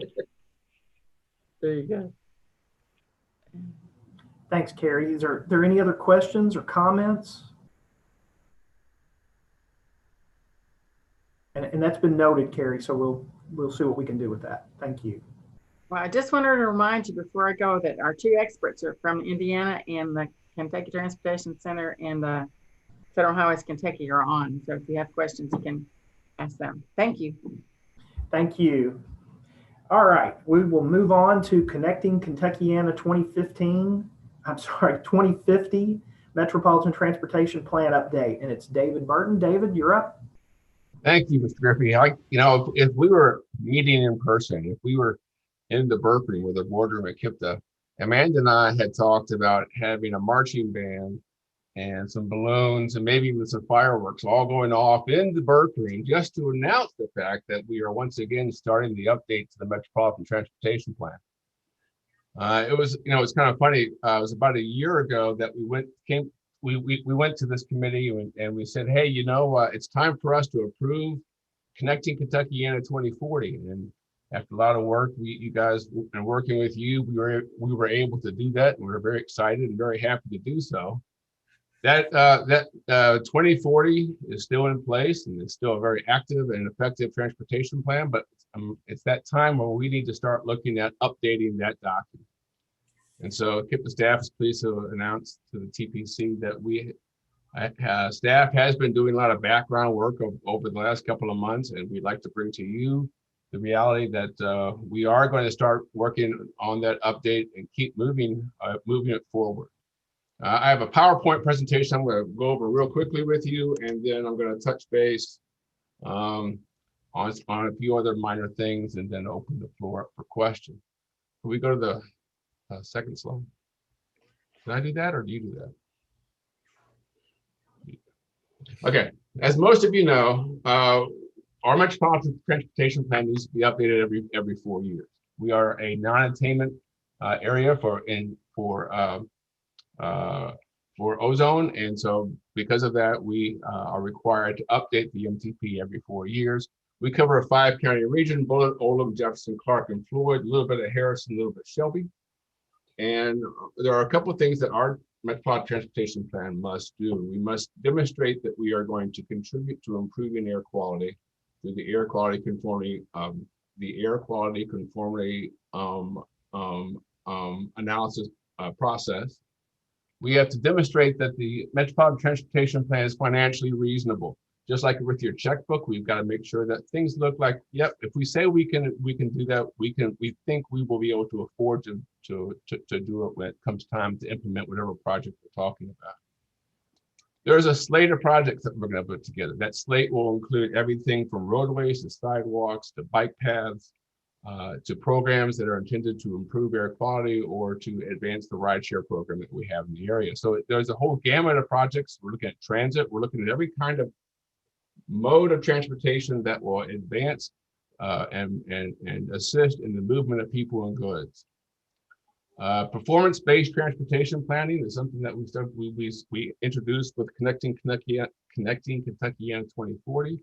There you go. Thanks, Carrie. Are there any other questions or comments? And that's been noted, Carrie. So we'll see what we can do with that. Thank you. Well, I just wanted to remind you before I go that our 2 experts are from Indiana, and the Kentucky Transportation Center and the Federal Highways Kentucky are on. So if you have questions, you can ask them. Thank you. Thank you. All right, we will move on to Connecting Kentuckiana 2050 Metropolitan Transportation Plan Update. And it's David Burton. David, you're up. Thank you, Mr. Griffey. If we were meeting in person, if we were in the Burpany with the boardroom at KIPTA, Amanda and I had talked about having a marching band and some balloons and maybe even some fireworks all going off in the Burke Green just to announce the fact that we are once again starting the update to the Metropolitan Transportation Plan. It was, it's kind of funny. It was about a year ago that we went to this committee and we said, hey, it's time for us to approve Connecting Kentuckiana 2040. And after a lot of work, you guys, and working with you, we were able to do that, and we were very excited and very happy to do so. That 2040 is still in place, and it's still a very active and effective transportation plan. But it's that time where we need to start looking at updating that document. And so, KIPA staff is pleased to announce to the TPC that staff has been doing a lot of background work over the last couple of months, and we'd like to bring to you the reality that we are going to start working on that update and keep moving it forward. I have a PowerPoint presentation I'm going to go over real quickly with you, and then I'm going to touch base on a few other minor things, and then open the floor up for questions. Can we go to the second slide? Can I do that, or do you do that? Okay, as most of you know, our Metropolitan Transportation Plan needs to be updated every 4 years. We are a non-attainment area for ozone, and so because of that, we are required to update the MTP every 4 years. We cover a 5-county region: Bullitt, Oldham, Jefferson, Clark, and Floyd, a little bit of Harrison, a little bit of Shelby. And there are a couple of things that our Metropolitan Transportation Plan must do. We must demonstrate that we are going to contribute to improving air quality through the air quality conformity analysis process. We have to demonstrate that the Metropolitan Transportation Plan is financially reasonable. Just like with your checkbook, we've got to make sure that things look like, yep, if we say we can do that, we think we will be able to afford to do it when it comes time to implement whatever project we're talking about. There's a slate of projects that we're going to put together. That slate will include everything from roadways to sidewalks to bike paths to programs that are intended to improve air quality or to advance the rideshare program that we have in the area. So there's a whole gamut of projects. We're looking at transit. We're looking at every kind of mode of transportation that will advance and assist in the movement of people and goods. Performance-based transportation planning is something that we introduced with Connecting Kentuckiana 2040.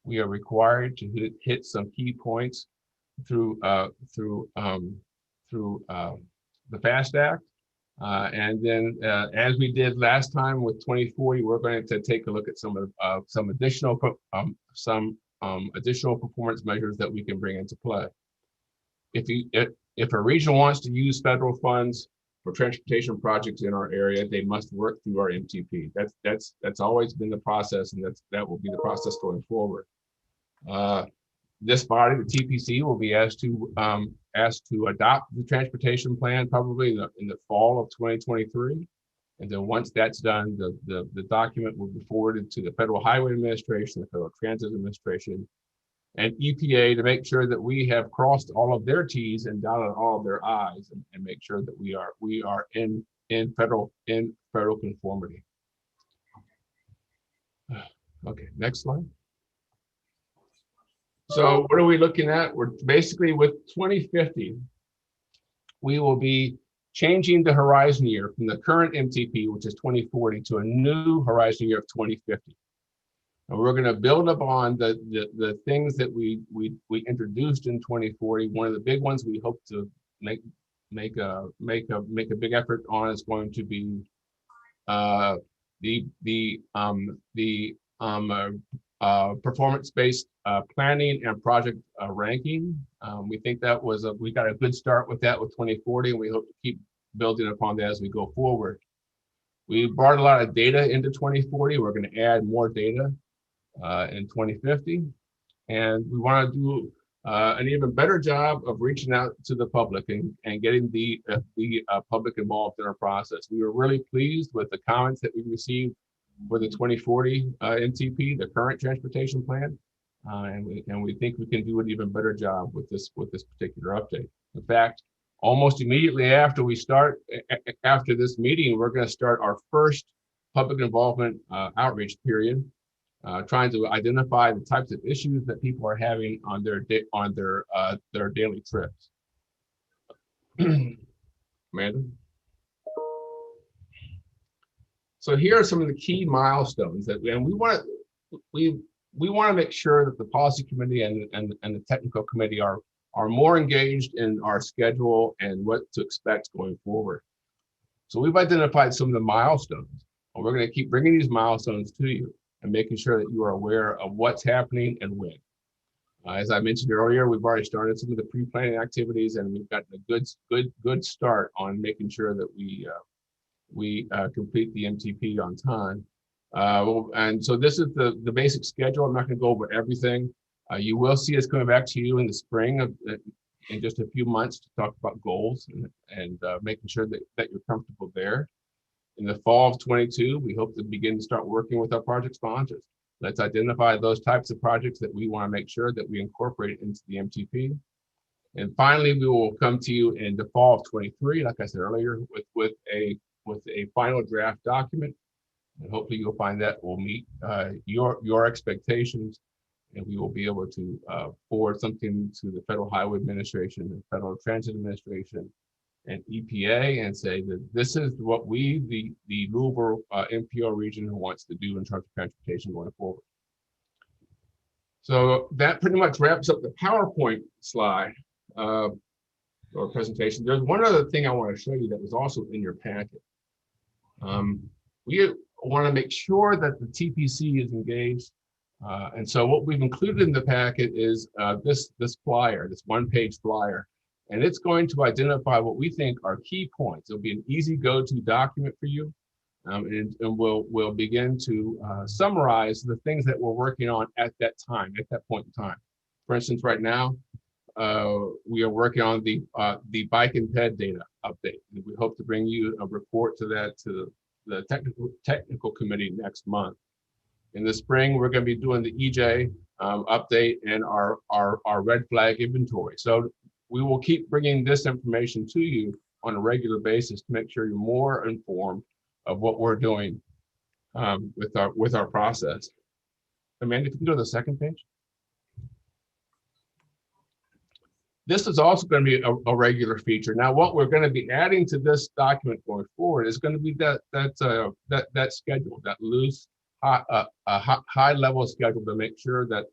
We are required to hit some key points through the FAST Act. And then, as we did last time with 2040, we're going to take a look at some additional performance measures that we can bring into play. If a region wants to use federal funds for transportation projects in our area, they must work through our MTP. That's always been the process, and that will be the process going forward. This body, the TPC, will be asked to adopt the transportation plan probably in the fall of 2023. And then once that's done, the document will be forwarded to the Federal Highway Administration, the Federal Transit Administration, and EPA to make sure that we have crossed all of their T's and dotted all of their I's, and make sure that we are in federal conformity. Okay, next slide. So what are we looking at? We're basically, with 2050, we will be changing the horizon year from the current MTP, which is 2040, to a new horizon year of 2050. And we're going to build upon the things that we introduced in 2040. One of the big ones we hope to make a big effort on is going to be performance-based planning and project ranking. We think that we got a good start with that with 2040, and we hope to keep building upon that as we go forward. We brought a lot of data into 2040. We're going to add more data in 2050, and we want to do an even better job of reaching out to the public and getting the public involved in our process. We were really pleased with the comments that we received for the 2040 MTP, the current transportation plan, and we think we can do an even better job with this particular update. In fact, almost immediately after this meeting, we're going to start our first public involvement outreach period, trying to identify the types of issues that people are having on their daily trips. Amanda? So here are some of the key milestones that we want to make sure that the policy committee and the technical committee are more engaged in our schedule and what to expect going forward. So we've identified some of the milestones, and we're going to keep bringing these milestones to you and making sure that you are aware of what's happening and when. As I mentioned earlier, we've already started some of the pre-planning activities, and we've gotten a good start on making sure that we complete the MTP on time. And so this is the basic schedule. I'm not going to go over everything. You will see us coming back to you in the spring in just a few months to talk about goals and making sure that you're comfortable there. In the fall of 22, we hope to begin to start working with our project sponsors. Let's identify those types of projects that we want to make sure that we incorporate into the MTP. And finally, we will come to you in the fall of 23, like I said earlier, with a final draft document. And hopefully you'll find that will meet your expectations, and we will be able to forward something to the Federal Highway Administration and Federal Transit Administration and EPA and say that this is what we, the Louisville MPO region, wants to do in terms of transportation going forward. So that pretty much wraps up the PowerPoint slide or presentation. There's one other thing I want to show you that was also in your packet. We want to make sure that the TPC is engaged. And so what we've included in the packet is this flyer, this one-page flyer. And it's going to identify what we think are key points. It'll be an easy go-to document for you. And we'll begin to summarize the things that we're working on at that point in time. For instance, right now, we are working on the bike and ped data update. And we hope to bring you a report to the technical committee next month. In the spring, we're going to be doing the EJ update and our red flag inventory. So we will keep bringing this information to you on a regular basis to make sure you're more informed of what we're doing with our process. Amanda, if you can go to the second page. This is also going to be a regular feature. Now, what we're going to be adding to this document going forward is going to be that schedule, that loose, high-level schedule to make sure that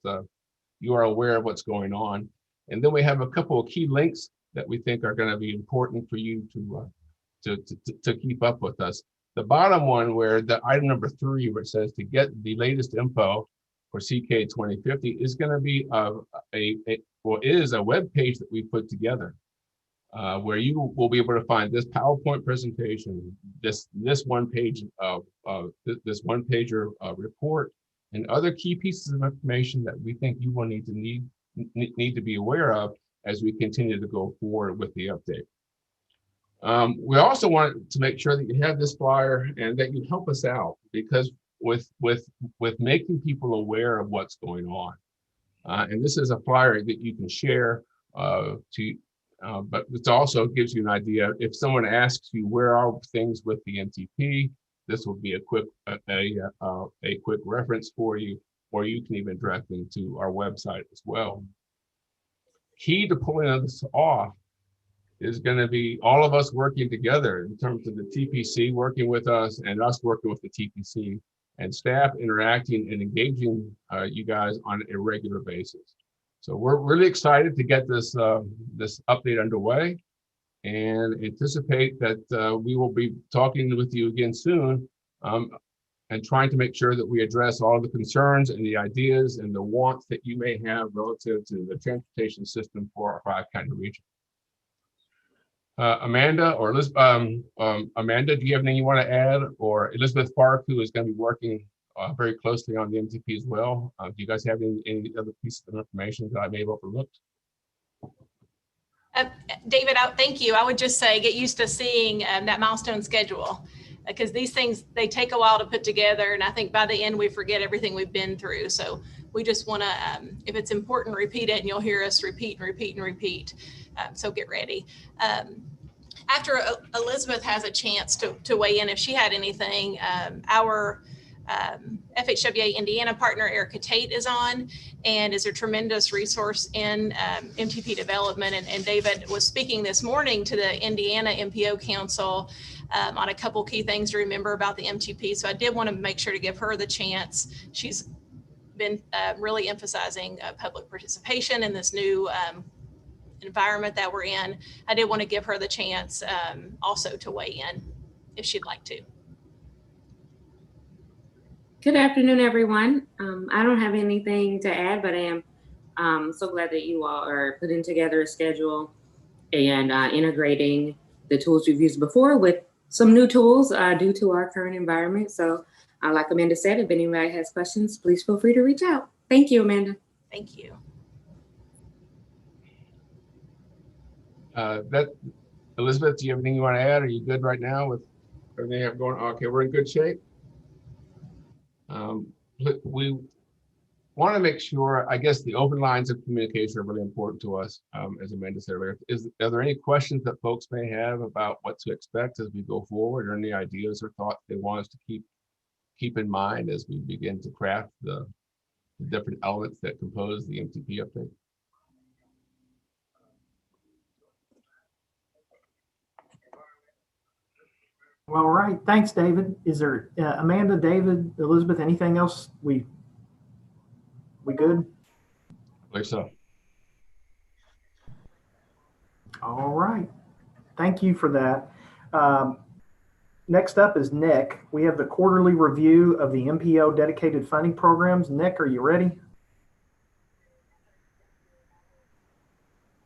you are aware of what's going on. And then we have a couple of key links that we think are going to be important for you to keep up with us. The bottom one, where the item number 3, where it says to get the latest info for CK 2050, is going to be is a web page that we put together, where you will be able to find this PowerPoint presentation, this one page of this one pager report, and other key pieces of information that we think you will need to be aware of as we continue to go forward with the update. We also want to make sure that you have this flyer and that you help us out, because with making people aware of what's going on. And this is a flyer that you can share but it also gives you an idea. If someone asks you where are things with the MTP, this will be a quick reference for you, or you can even direct them to our website as well. Key to pulling this off is going to be all of us working together in terms of the TPC working with us and us working with the TPC, and staff interacting and engaging you guys on a regular basis. So we're really excited to get this update underway, and anticipate that we will be talking with you again soon, and trying to make sure that we address all the concerns and the ideas and the wants that you may have relative to the transportation system for our 5-county region. Amanda or Elizabeth, Amanda, do you have anything you want to add? Or Elizabeth Park, who is going to be working very closely on the MTP as well. Do you guys have any other pieces of information that I may have overlooked? David, thank you. I would just say get used to seeing that milestone schedule, because these things, they take a while to put together. And I think by the end, we forget everything we've been through. So we just want to, if it's important, repeat it, and you'll hear us repeat and repeat and repeat. So get ready. after Elizabeth has a chance to weigh in, if she had anything, our FHWA Indiana partner, Erica Tate, is on and is a tremendous resource in MTP development. And David was speaking this morning to the Indiana MPO Council on a couple key things to remember about the MTP. So I did want to make sure to give her the chance. She's been really emphasizing public participation in this new environment that we're in. I did want to give her the chance also to weigh in if she'd like to. Good afternoon, everyone. I don't have anything to add, but I am so glad that you all are putting together a schedule and integrating the tools we've used before with some new tools due to our current environment. So like Amanda said, if anybody has questions, please feel free to reach out. Thank you, Amanda. Thank you. Elizabeth, do you have anything you want to add? Are you good right now with everything you have going? Okay, we're in good shape. We want to make sure, I guess the open lines of communication are really important to us, as Amanda said earlier. Are there any questions that folks may have about what to expect as we go forward, or any ideas or thoughts they want us to keep in mind as we begin to craft the different elements that compose the MTP update? All right, thanks, David. Is there Amanda, David, Elizabeth, anything else? We good? I believe so. All right, thank you for that. Next up is Nick. We have the quarterly review of the MPO dedicated funding programs. Nick, are you ready?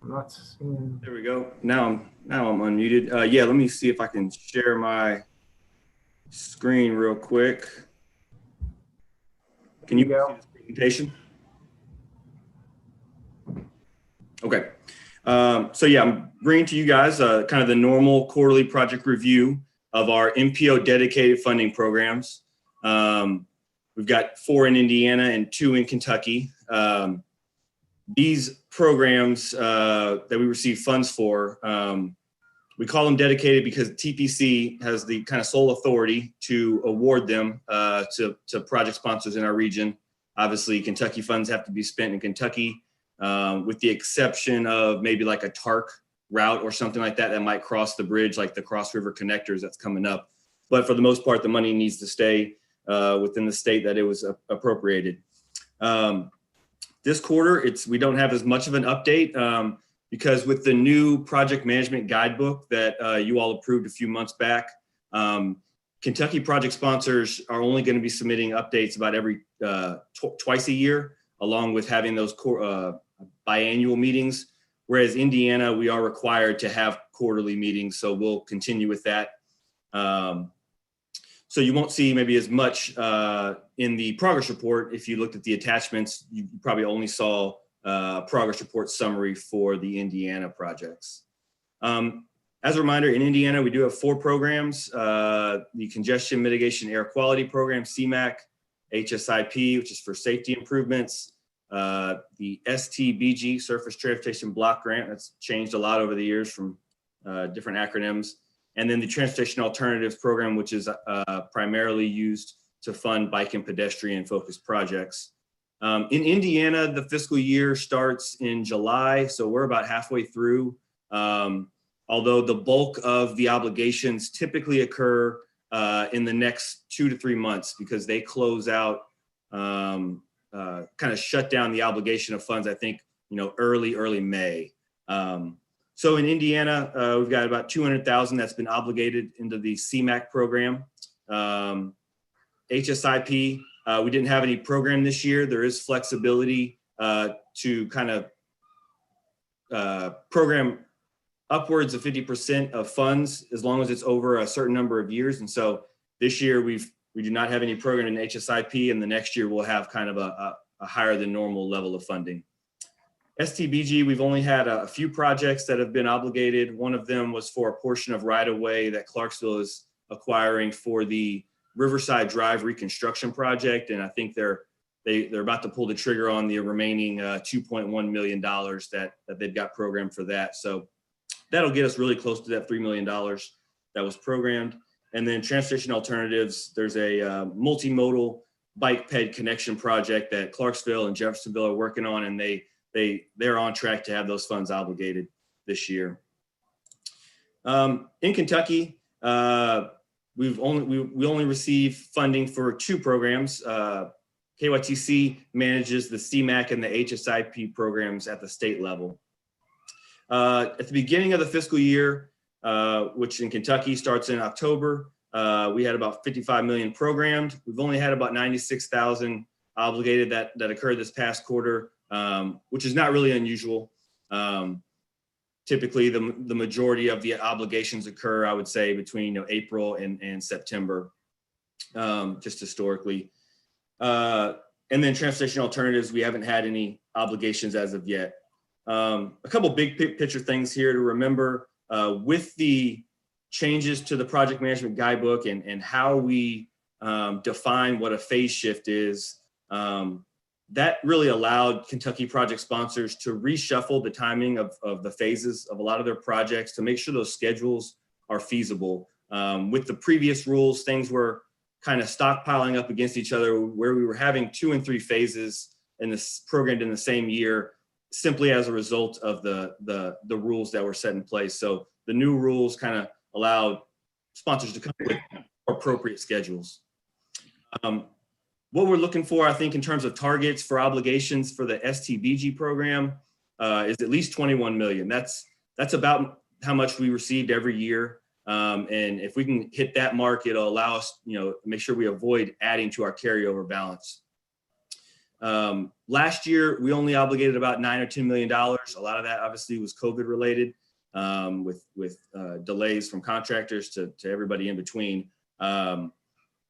I'm not seeing. There we go. Now I'm unmuted. Yeah, let me see if I can share my screen real quick. Can you go? See this presentation? Okay. So yeah, I'm bringing to you guys kind of the normal quarterly project review of our MPO dedicated funding programs. We've got 4 in Indiana and 2 in Kentucky. These programs that we receive funds for, we call them dedicated because TPC has the kind of sole authority to award them to project sponsors in our region. Obviously, Kentucky funds have to be spent in Kentucky, with the exception of maybe like a TARC route or something like that might cross the bridge, like the Cross River connectors that's coming up. But for the most part, the money needs to stay within the state that it was appropriated. This quarter, we don't have as much of an update because with the new project management guidebook that you all approved a few months back, Kentucky project sponsors are only going to be submitting updates about every twice a year, along with having those biannual meetings. Whereas Indiana, we are required to have quarterly meetings, so we'll continue with that. So you won't see maybe as much in the progress report. If you looked at the attachments, you probably only saw progress report summary for the Indiana projects. As a reminder, in Indiana, we do have 4 programs: the Congestion Mitigation Air Quality Program, CMAQ, hsip, which is for safety improvements, the STBG, Surface Transportation Block Grant, that's changed a lot over the years from different acronyms, and then the Transportation Alternatives Program, which is primarily used to fund bike and pedestrian focused projects. In Indiana, the fiscal year starts in July, so we're about halfway through. Although the bulk of the obligations typically occur in the next 2 to 3 months because they close out, kind of shut down the obligation of funds, I think, early May. So in Indiana, we've got about $200,000 that's been obligated into the CMAQ program. hsip, we didn't have any program this year. There is flexibility to kind of program upwards of 50% of funds as long as it's over a certain number of years. And so this year we do not have any program in hsip, and the next year we'll have kind of a higher than normal level of funding. STBG, we've only had a few projects that have been obligated. One of them was for a portion of right-of-way that Clarksville is acquiring for the Riverside Drive reconstruction project, and I think they're about to pull the trigger on the remaining $2.1 million that they've got programmed for that. So That'll get us really close to that $3 million that was programmed. And then transportation alternatives, there's a multimodal bike ped connection project that Clarksville and Jeffersonville are working on, and they're on track to have those funds obligated this year. In Kentucky, we only receive funding for 2 programs. KYTC manages the CMAC and the hsip programs at the state level. At the beginning of the fiscal year, which in Kentucky starts in October, we had about 55 million programmed. We've only had about 96,000 obligated that occurred this past quarter, which is not really unusual. Typically, the majority of the obligations occur, I would say, between April and September, just historically. And then transportation alternatives, we haven't had any obligations as of yet. A couple big picture things here to remember with the changes to the project management guidebook and how we define what a phase shift is. That really allowed Kentucky project sponsors to reshuffle the timing of the phases of a lot of their projects to make sure those schedules are feasible. With the previous rules, things were kind of stockpiling up against each other, where we were having 2 and 3 phases in this programmed in the same year, simply as a result of the rules that were set in place. So the new rules kind of allowed sponsors to come up with more appropriate schedules. What we're looking for, I think, in terms of targets for obligations for the STBG program is at least 21 million. That's about how much we received every year. And if we can hit that mark, it'll allow us, make sure we avoid adding to our carryover balance. Last year, we only obligated about $9 or $10 million. A lot of that obviously was COVID related, with delays from contractors to everybody in between.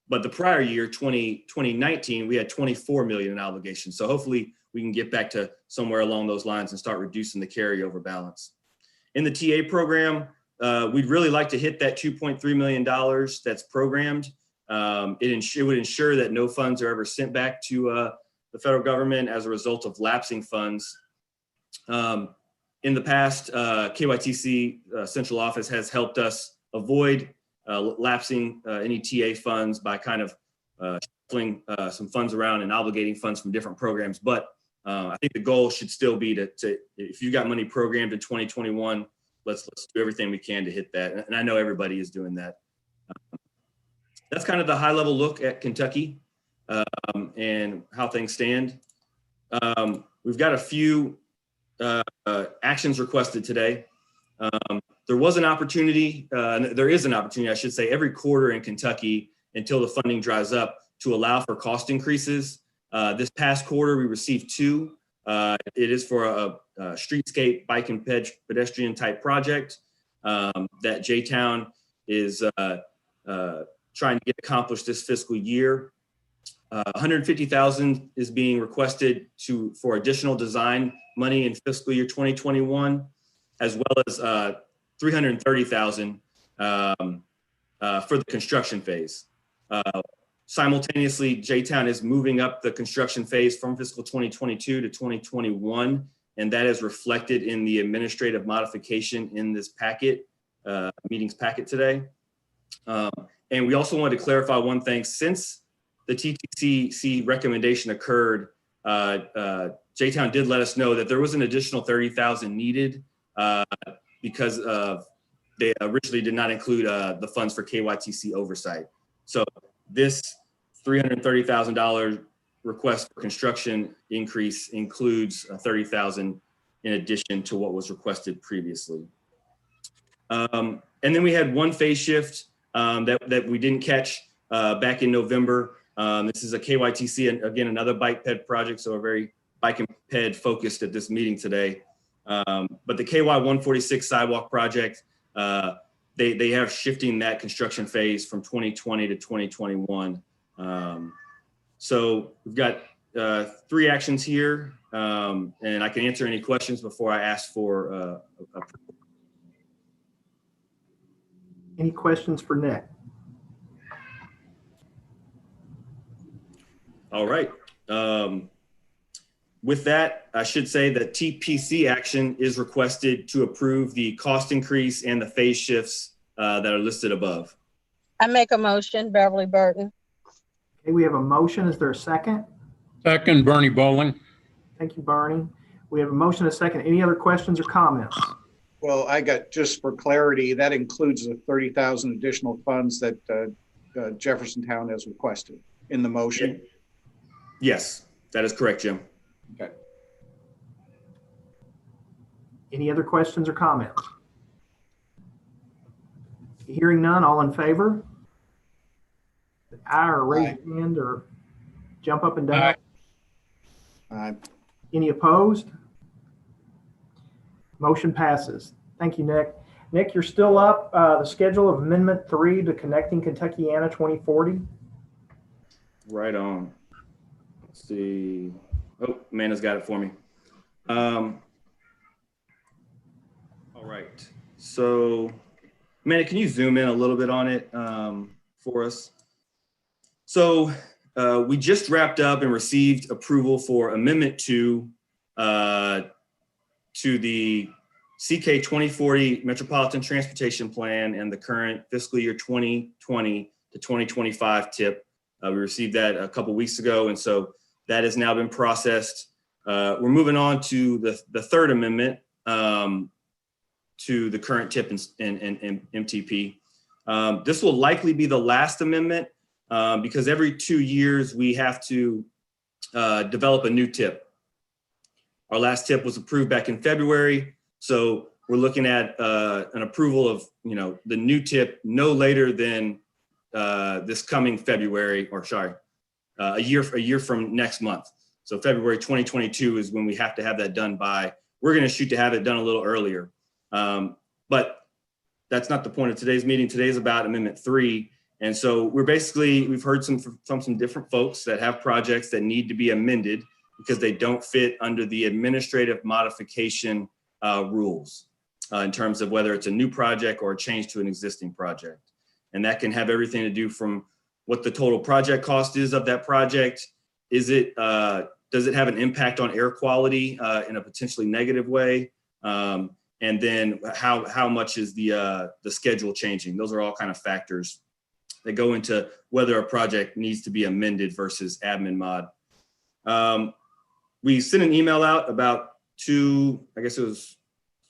But the prior year, 2019, we had 24 million in obligations. So hopefully we can get back to somewhere along those lines and start reducing the carryover balance. In the TA program, we'd really like to hit that $2.3 million that's programmed. It would ensure that no funds are ever sent back to the federal government as a result of lapsing funds. In the past, KYTC central office has helped us avoid lapsing any TA funds by kind of shuffling some funds around and obligating funds from different programs. But I think the goal should still be to if you got money programmed in 2021, let's do everything we can to hit that. And I know everybody is doing that. That's kind of the high level look at Kentucky and how things stand. We've got a few actions requested today. There was an opportunity, there is an opportunity, I should say, every quarter in Kentucky until the funding dries up to allow for cost increases. This past quarter, we received 2. It is for a streetscape bike and pedestrian type project that J-Town is trying to get accomplished this fiscal year. $150,000 is being requested for additional design money in fiscal year 2021, as well as $330,000 for the construction phase. Simultaneously, J-Town is moving up the construction phase from fiscal 2022 to 2021, and that is reflected in the administrative modification in this packet, meetings packet today. And we also wanted to clarify one thing. Since the TTCC recommendation occurred, J-Town did let us know that there was an additional $30,000 needed because they originally did not include the funds for KYTC oversight. So this $330,000 request for construction increase includes $30,000 in addition to what was requested previously. And then we had one phase shift that we didn't catch back in November. This is a KYTC, and again, another bike ped project, so we're very bike and ped focused at this meeting today. But the KY 146 sidewalk project, they have shifting that construction phase from 2020 to 2021. So we've got 3 actions here, and I can answer any questions before I ask for Any questions for Nick? All right. With that, I should say that TPC action is requested to approve the cost increase and the phase shifts that are listed above. I make a motion, Beverly Burton. Okay, we have a motion. Is there a second? Second, Bernie Bowling. Thank you, Bernie. We have a motion and a second. Any other questions or comments? Well, I got, just for clarity, that includes the 30,000 additional funds that Jeffersontown has requested in the motion. Yes, that is correct, Jim. Okay. Any other questions or comments? Hearing none, all in favor? Aye, or raise your hand or jump up and down. Aye. Any opposed? Motion passes. Thank you, Nick. Nick, you're still up. The schedule of Amendment 3 to Connecting Kentuckiana 2040. Right on. Let's see. Oh, Amanda's got it for me. All right. So, Amanda, can you zoom in a little bit on it for us? So, we just wrapped up and received approval for Amendment 2 to the CK 2040 Metropolitan Transportation Plan and the current fiscal year 2020 to 2025 TIP. We received that a couple weeks ago, and so that has now been processed. We're moving on to the third amendment to the current TIP and MTP. This will likely be the last amendment because every 2 years we have to develop a new TIP. Our last TIP was approved back in February, so we're looking at an approval of the new TIP no later than this coming February, or sorry, a year from next month. So February 2022 is when we have to have that done by. We're going to shoot to have it done a little earlier, but that's not the point of today's meeting. Today is about Amendment 3, and so we've heard from some different folks that have projects that need to be amended because they don't fit under the administrative modification rules in terms of whether it's a new project or a change to an existing project. And that can have everything to do from what the total project cost is of that project. Does it have an impact on air quality in a potentially negative way? And then how much is the schedule changing? Those are all kind of factors that go into whether a project needs to be amended versus admin mod. We sent an email out about I guess it was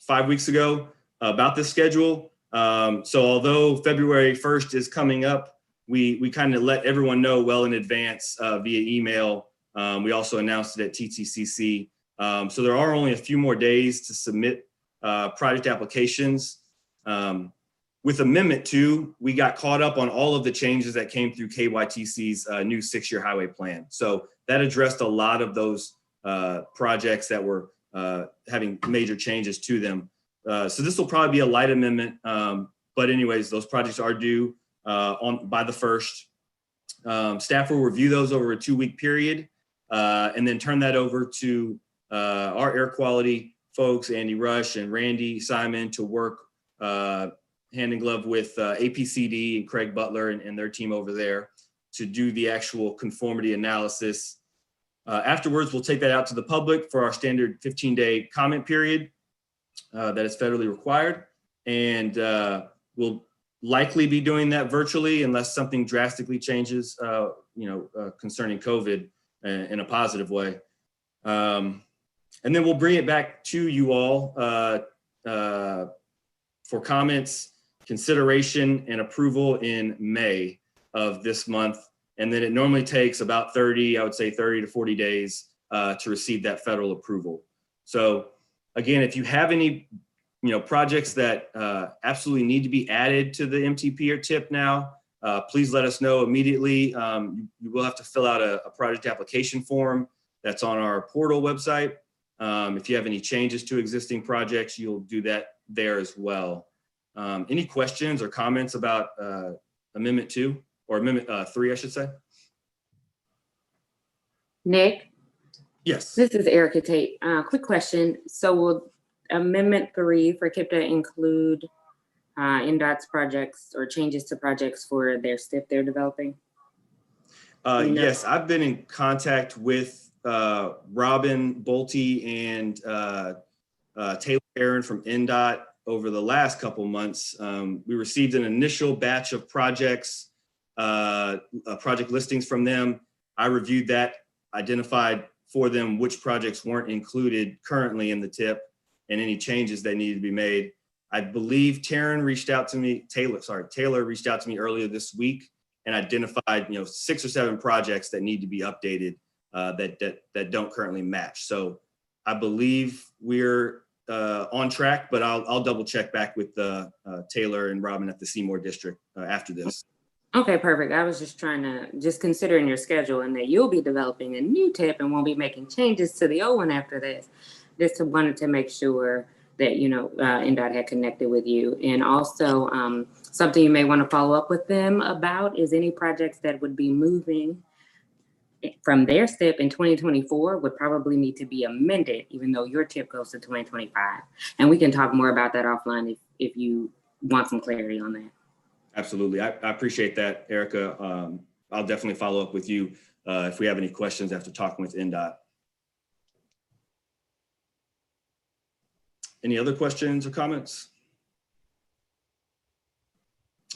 5 weeks ago about this schedule. So although February 1st is coming up, we kind of let everyone know well in advance via email. We also announced it at TTCC. So there are only a few more days to submit project applications. With Amendment 2, we got caught up on all of the changes that came through KYTC's new 6-year highway plan. So that addressed a lot of those projects that were having major changes to them. So this will probably be a light amendment, but anyways, those projects are due by the 1st. Staff will review those over a 2-week period and then turn that over to our air quality folks, Andy Rush and Randy Simon, to work hand in glove with APCD and Craig Butler and their team over there to do the actual conformity analysis. Afterwards, we'll take that out to the public for our standard 15-day comment period that is federally required. And we'll likely be doing that virtually unless something drastically changes, concerning COVID in a positive way. And then we'll bring it back to you all for comments, consideration, and approval in May of this month. And then it normally takes about 30 to 40 days to receive that federal approval. So again, if you have any projects that absolutely need to be added to the MTP or TIP now, please let us know immediately. You will have to fill out a project application form that's on our portal website. If you have any changes to existing projects, you'll do that there as well. Any questions or comments about Amendment 2 or Amendment 3, I should say? Nick? Yes. This is Erica Tate. Quick question. So will Amendment 3 for KIPTA include NDOT's projects or changes to projects for their STIP they're developing? Yes, I've been in contact with Robin Bolte and Taylor Aaron from NDOT over the last couple months. We received an initial batch of projects, project listings from them. I reviewed that, identified for them which projects weren't included currently in the TIP and any changes that needed to be made. I believe Taylor reached out to me earlier this week and identified 6 or 7 projects that need to be updated that don't currently match. So I believe we're on track, but I'll double check back with Taylor and Robin at the Seymour District after this. Okay, perfect. I was just considering your schedule and that you'll be developing a new TIP and won't be making changes to the old one after this. Just wanted to make sure that, NDOT had connected with you. And also something you may want to follow up with them about is any projects that would be moving from their STIP in 2024 would probably need to be amended, even though your TIP goes to 2025. And we can talk more about that offline if you want some clarity on that. Absolutely. I appreciate that, Erica. I'll definitely follow up with you if we have any questions after talking with NDOT. Any other questions or comments?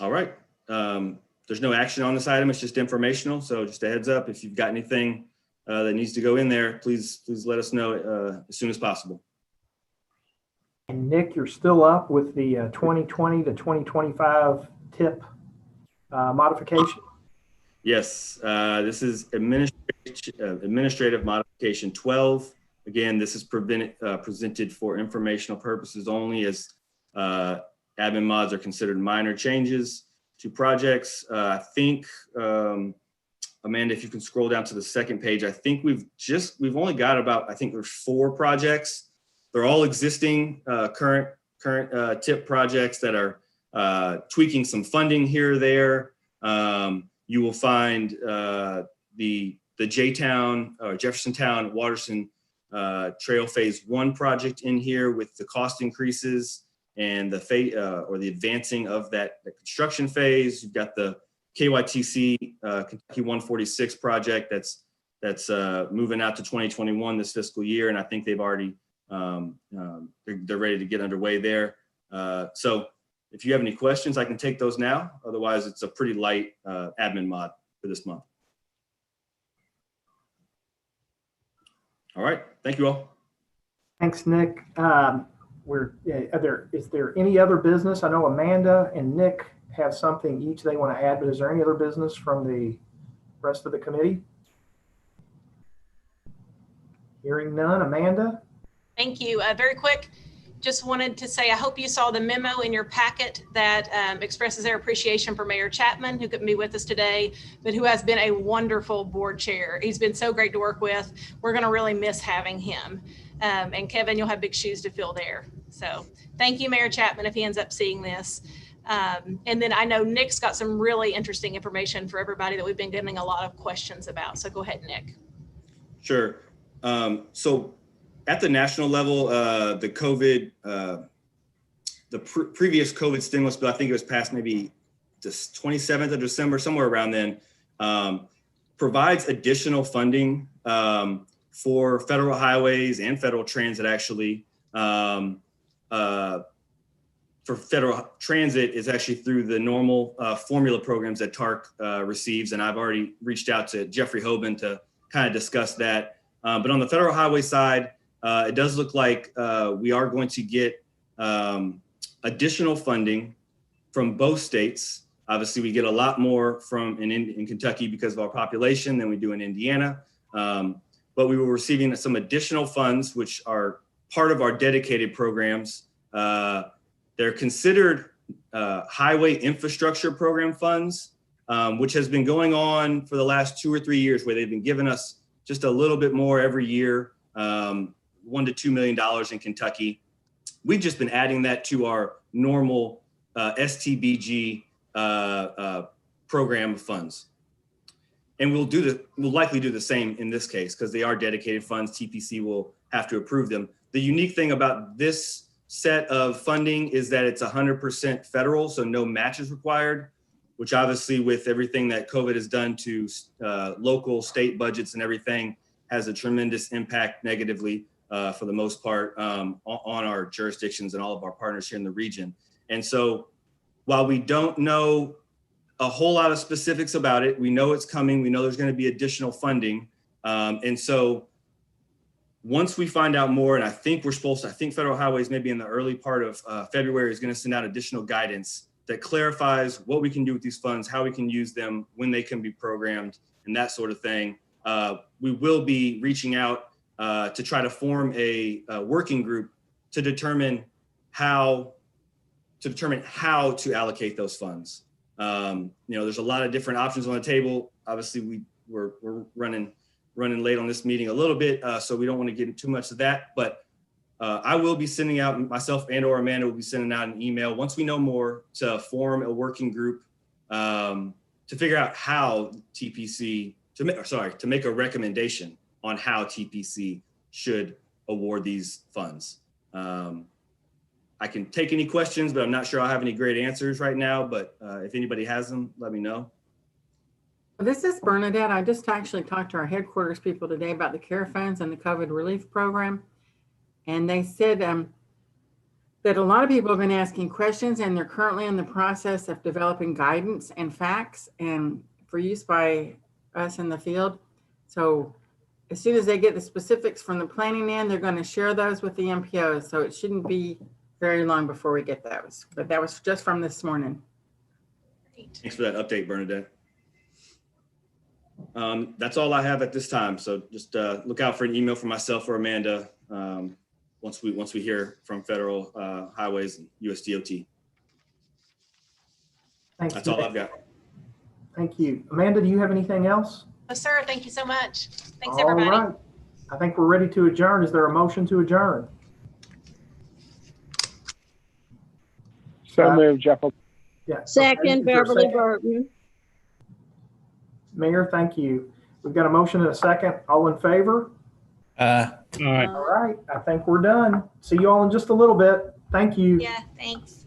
All right. There's no action on this item. It's just informational. So just a heads up, if you've got anything that needs to go in there, please let us know as soon as possible. And Nick, you're still up with the 2020 to 2025 TIP modification? Yes, this is administrative modification 12. Again, this is presented for informational purposes only, as admin mods are considered minor changes to projects. I think, Amanda, if you can scroll down to the second page, I think we've only got about, I think there's 4 projects. They're all existing current TIP projects that are tweaking some funding here or there. You will find the J-Town or Jeffersontown Waterston Trail Phase 1 project in here with the cost increases and the advancing of the construction phase. You've got the KYTC Kentucky 146 project that's moving out to 2021 this fiscal year, and I think they've already they're ready to get underway there. So if you have any questions, I can take those now. Otherwise, it's a pretty light admin mod for this month. All right, thank you all. Thanks, Nick. Is there any other business? I know Amanda and Nick have something each they want to add, but is there any other business from the rest of the committee? Hearing none. Amanda? Thank you. Very quick, just wanted to say I hope you saw the memo in your packet that expresses their appreciation for Mayor Chapman, who couldn't be with us today, but who has been a wonderful board chair. He's been so great to work with. We're going to really miss having him. And Kevin, you'll have big shoes to fill there. So thank you, Mayor Chapman, if he ends up seeing this. And then I know Nick's got some really interesting information for everybody that we've been getting a lot of questions about. So go ahead, Nick. Sure. So at the national level, the COVID, previous COVID stimulus bill, I think it was passed maybe the 27th of December, somewhere around then, provides additional funding for federal highways and federal transit, actually. For federal transit is actually through the normal formula programs that TARC receives. And I've already reached out to Jeffrey Hoban to kind of discuss that. But on the federal highway side, it does look like we are going to get additional funding from both states. Obviously, we get a lot more in Kentucky because of our population than we do in Indiana. But we were receiving some additional funds, which are part of our dedicated programs. They're considered highway infrastructure program funds, which has been going on for the last 2 or 3 years, where they've been giving us just a little bit more every year, $1 to $2 million in Kentucky. We've just been adding that to our normal STBG program of funds. And we'll likely do the same in this case because they are dedicated funds. TPC will have to approve them. The unique thing about this set of funding is that it's 100% federal, so no matches required, which obviously with everything that COVID has done to local, state budgets and everything has a tremendous impact negatively for the most part on our jurisdictions and all of our partners here in the region. And so while we don't know a whole lot of specifics about it, we know it's coming. We know there's going to be additional funding. And so once we find out more, and I think Federal Highways maybe in the early part of February is going to send out additional guidance that clarifies what we can do with these funds, how we can use them, when they can be programmed, and that sort of thing. We will be reaching out to try to form a working group to determine how to allocate those funds. There's a lot of different options on the table. Obviously, we're running late on this meeting a little bit, so we don't want to get into too much of that. But I will be sending out, myself and/or Amanda will be sending out an email once we know more to form a working group to figure out how TPC to make a recommendation on how TPC should award these funds. I can take any questions, but I'm not sure I'll have any great answers right now. But if anybody has them, let me know. This is Bernadette. I just actually talked to our headquarters people today about the CARE funds and the COVID relief program. And they said that a lot of people have been asking questions, and they're currently in the process of developing guidance and facts and for use by us in the field. So as soon as they get the specifics from the planning end, they're going to share those with the MPOs. So it shouldn't be very long before we get those. But that was just from this morning. Thanks for that update, Bernadette. That's all I have at this time. So just look out for an email from myself or Amanda once we hear from Federal Highways and USDOT. Thanks. That's all I've got. Thank you. Amanda, do you have anything else? No, sir. Thank you so much. Thanks, All everybody. right. I think we're ready to adjourn. Is there a motion to adjourn? So moved, Jeff. Yeah. Second, Is there a Beverly second? Burton. Mayor, thank you. We've got a motion and a second. All in favor? All right. All right. I think we're done. See you all in just a little bit. Thank you. Yeah, thanks.